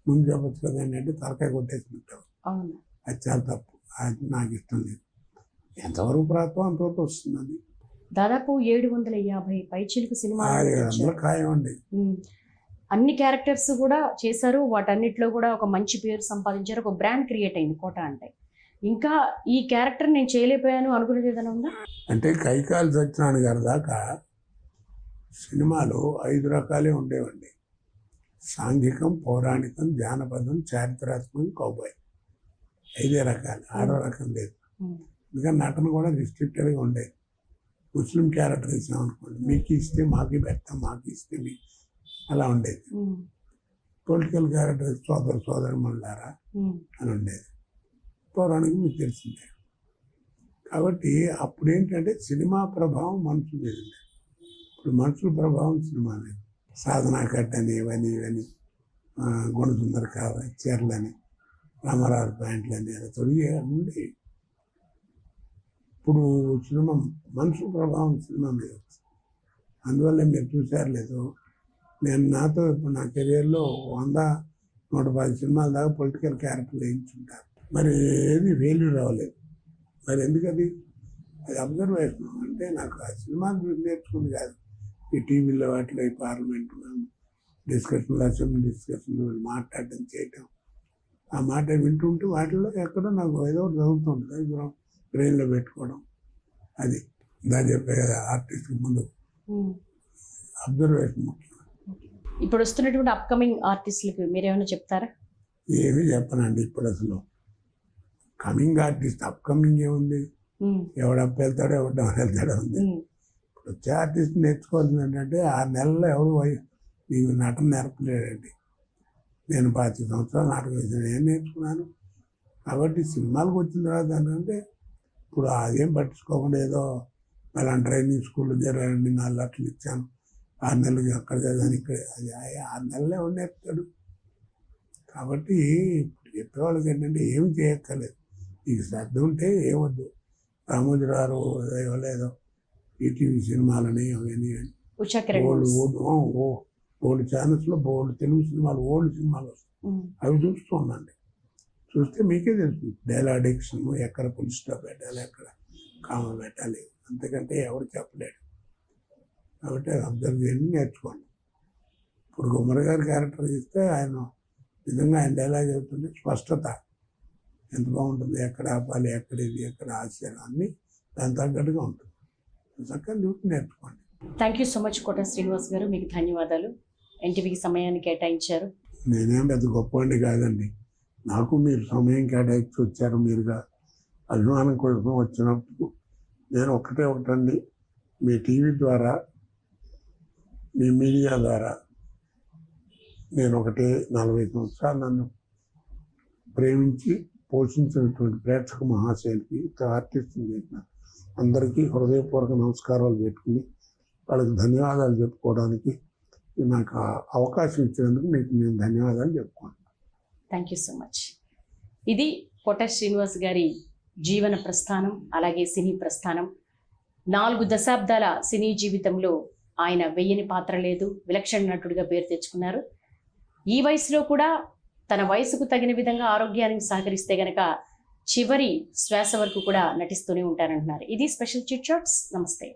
ముందు చెప్పచ్చు కదా అంటే తలకాయ కొట్టేసినట్టు, అది చాలా తప్పు, అది నాకు ఇష్టం లేదు. ఎంతవరకు ప్రాప్తం అంతవరకు వస్తుంది. దాదాపు 750 పైచిలుకు సినిమాలు 700 ఖాయం అండి. అన్ని క్యారెక్టర్స్ కూడా చేశారు, వాటన్నిటిలో కూడా ఒక మంచి పేరు సంపాదించారు, ఒక బ్రాండ్ క్రియేట్ అయింది కోట అంటే. ఇంకా ఈ క్యారెక్టర్ నేను చేయలేకపోయాను అనుకునేది ఏదైనా ఉందా? అంటే కైకాల సత్యనారాయణ గారి దాకా సినిమాలు 5 రకాలే ఉండేవండి, సాంఘికం, పౌరాణికం, జానపదం, చారిత్రాత్మకం, కౌబాయ్, 5 రకాలు, 6వ రకం లేదు. ఇంకా నటన కూడా రిస్ట్రిక్టెడ్గా ఉండేది. ముస్లిం క్యారెక్టర్ ఇచ్చినాం అనుకోండి, మీకు ఇస్తే మాకు పెడతాం, మాకు ఇస్తే మీకు, అలా ఉండేది. పొలిటికల్ క్యారెక్టర్ సోదరమణులారా అని ఉండేది. పౌరాణికం మీకు తెలిసిందే. కాబట్టి అప్పుడు ఏంటంటే సినిమా ప్రభావం మనుషుల మీద ఉండేది, ఇప్పుడు మనుషుల ప్రభావం సినిమా మీద. సాధనా కట్ అని ఇవన్నీ గుణసుందర చీరలని, రామారావు ప్యాంట్లని అలా తొడిగి ఉండి, ఇప్పుడు సినిమా మనుషుల ప్రభావం సినిమా మీద వచ్చింది. అందువల్ల మీరు చూసారు లేదు, నేను నాతో ఇప్పుడు నా కెరియర్లో 100-110 సినిమాల దాకా పొలిటికల్ క్యారెక్టర్లు వేయించుంటారు, మరి ఏది ఫెయిల్యూర్ అవ్వలేదు. మరి ఎందుకది? అది అబ్జర్వేషన్. అంటే నాకు ఆ సినిమా గురించి నేర్చుకుంది కాదు, ఈ టీవీలో వాటిలో ఈ పార్లమెంట్ డిస్కషన్లు, అసెంబ్లీ డిస్కషన్లు మాట్లాడడం చేయటం, ఆ మాట వింటుంటే వాటిల్లో ఎక్కడో నాకు ఏదో ఒకటి చదువుతుంటుంది బ్రెయిన్లో పెట్టుకోవడం. అది ఇందా చెప్పే కదా, ఆర్టిస్ట్కి ముందు అబ్జర్వేషన్ ముఖ్యం. ఇప్పుడు వస్తున్నటువంటి అప్కమింగ్ ఆర్టిస్టులకు మీరేమైనా చెప్తారా? ఏమీ చెప్పనండి ఇప్పుడు అసలు. కమింగ్ ఆర్టిస్ట్ అప్కమింగ్ ఏముంది, ఎవడు అప్ వెళ్తాడో ఎవడు డౌన్ వెళ్తాడో ఉంది. ఇప్పుడు వచ్చే ఆర్టిస్ట్ నేర్చుకోవాల్సింది ఏంటంటే 6 నెలల్లో ఎవరు నీకు నటన నేర్పలేడండి. నేను 25 సంవత్సరాలు నాటకం వేసాను, ఏం నేర్చుకున్నాను. కాబట్టి సినిమాలకు వచ్చిన తర్వాత ఏంటంటే ఇప్పుడు అదేం పట్టించుకోకుండా ఏదో మళ్ళీ ట్రైనింగ్ స్కూల్లో చేరాలండి, 4 లక్షలు ఇచ్చాను, 6 నెలలు అక్కడ చదివాను ఇక్కడ, అది 6 నెలలు ఎవరు నేర్పుతాడు. కాబట్టి ఇప్పుడు చెప్పేవాళ్ళకి ఏంటంటే ఏమి చేయక్కర్లేదు, నీకు శ్రద్ధ ఉంటే ఏమొద్దు. రామోజీరావు లేదో ఈటీవీ సినిమాలని అవన్నీ ఓల్డ్ ఛానల్స్లో బోల్డ్ తెలుగు సినిమాలు, ఓల్డ్ సినిమాలు వస్తాయి, అవి చూస్తూ ఉండండి. చూస్తే మీకే తెలుసు డైలాగ్ డిక్షన్, ఎక్కడ ఫుల్ స్టాప్ పెట్టాలి, ఎక్కడ కామ పెట్టాలి, అంతకంటే ఎవరు చెప్పలేడు. కాబట్టి అది అబ్జర్వ్ చేయండి, నేర్చుకోండి. ఇప్పుడు గుమ్మడి గారి క్యారెక్టర్ చేస్తే ఆయన నిజంగా ఆయన డైలాగ్ చెబుతుంటే స్పష్టత ఎంత బాగుంటుంది, ఎక్కడ ఆపాలి, ఎక్కడ ఇది, ఎక్కడ ఆశ్చర్యం, అన్నీ దాని తగ్గట్టుగా ఉంటుంది. చక్కగా చూసి నేర్చుకోండి. థ్యాంక్ యూ సో మచ్ కోట శ్రీనివాస్ గారు, మీకు ధన్యవాదాలు. ఎన్టీవీకి సమయాన్ని కేటాయించారు. నేనేం పెద్ద గొప్పవాడిని కాదండి, నాకు మీరు సమయం కేటాయించి వచ్చారు. మీరుగా అభిమానం కోసం వచ్చినప్పుడు నేను ఒకటండి, మీ టీవీ ద్వారా, మీ మీడియా ద్వారా నేను 40 సంవత్సరాలు నన్ను ప్రేమించి పోషించినటువంటి ప్రేక్షక మహాశైలికి, ఆర్టిస్టులు చేసిన అందరికీ హృదయపూర్వక నమస్కారాలు పెట్టుకుని వాళ్ళకి ధన్యవాదాలు చెప్పుకోవడానికి నాకు అవకాశం ఇచ్చినందుకు మీకు నేను ధన్యవాదాలు చెప్పుకోండి. Thank you so much. ఇది కోట శ్రీనివాస్ గారి జీవన ప్రస్థానం, అలాగే సినీ ప్రస్థానం. 4 దశాబ్దాల సినీ జీవితంలో ఆయన వెయ్యని పాత్ర లేదు, విలక్షణ నటుడిగా పేరు తెచ్చుకున్నారు. ఈ వయసులో కూడా తన వయసుకు తగిన విధంగా ఆరోగ్యానికి సహకరిస్తే గనక చివరి శ్వాస వరకు కూడా నటిస్తూనే ఉంటారంటున్నారు. ఇది స్పెషల్ చిట్ చాట్స్. నమస్తే.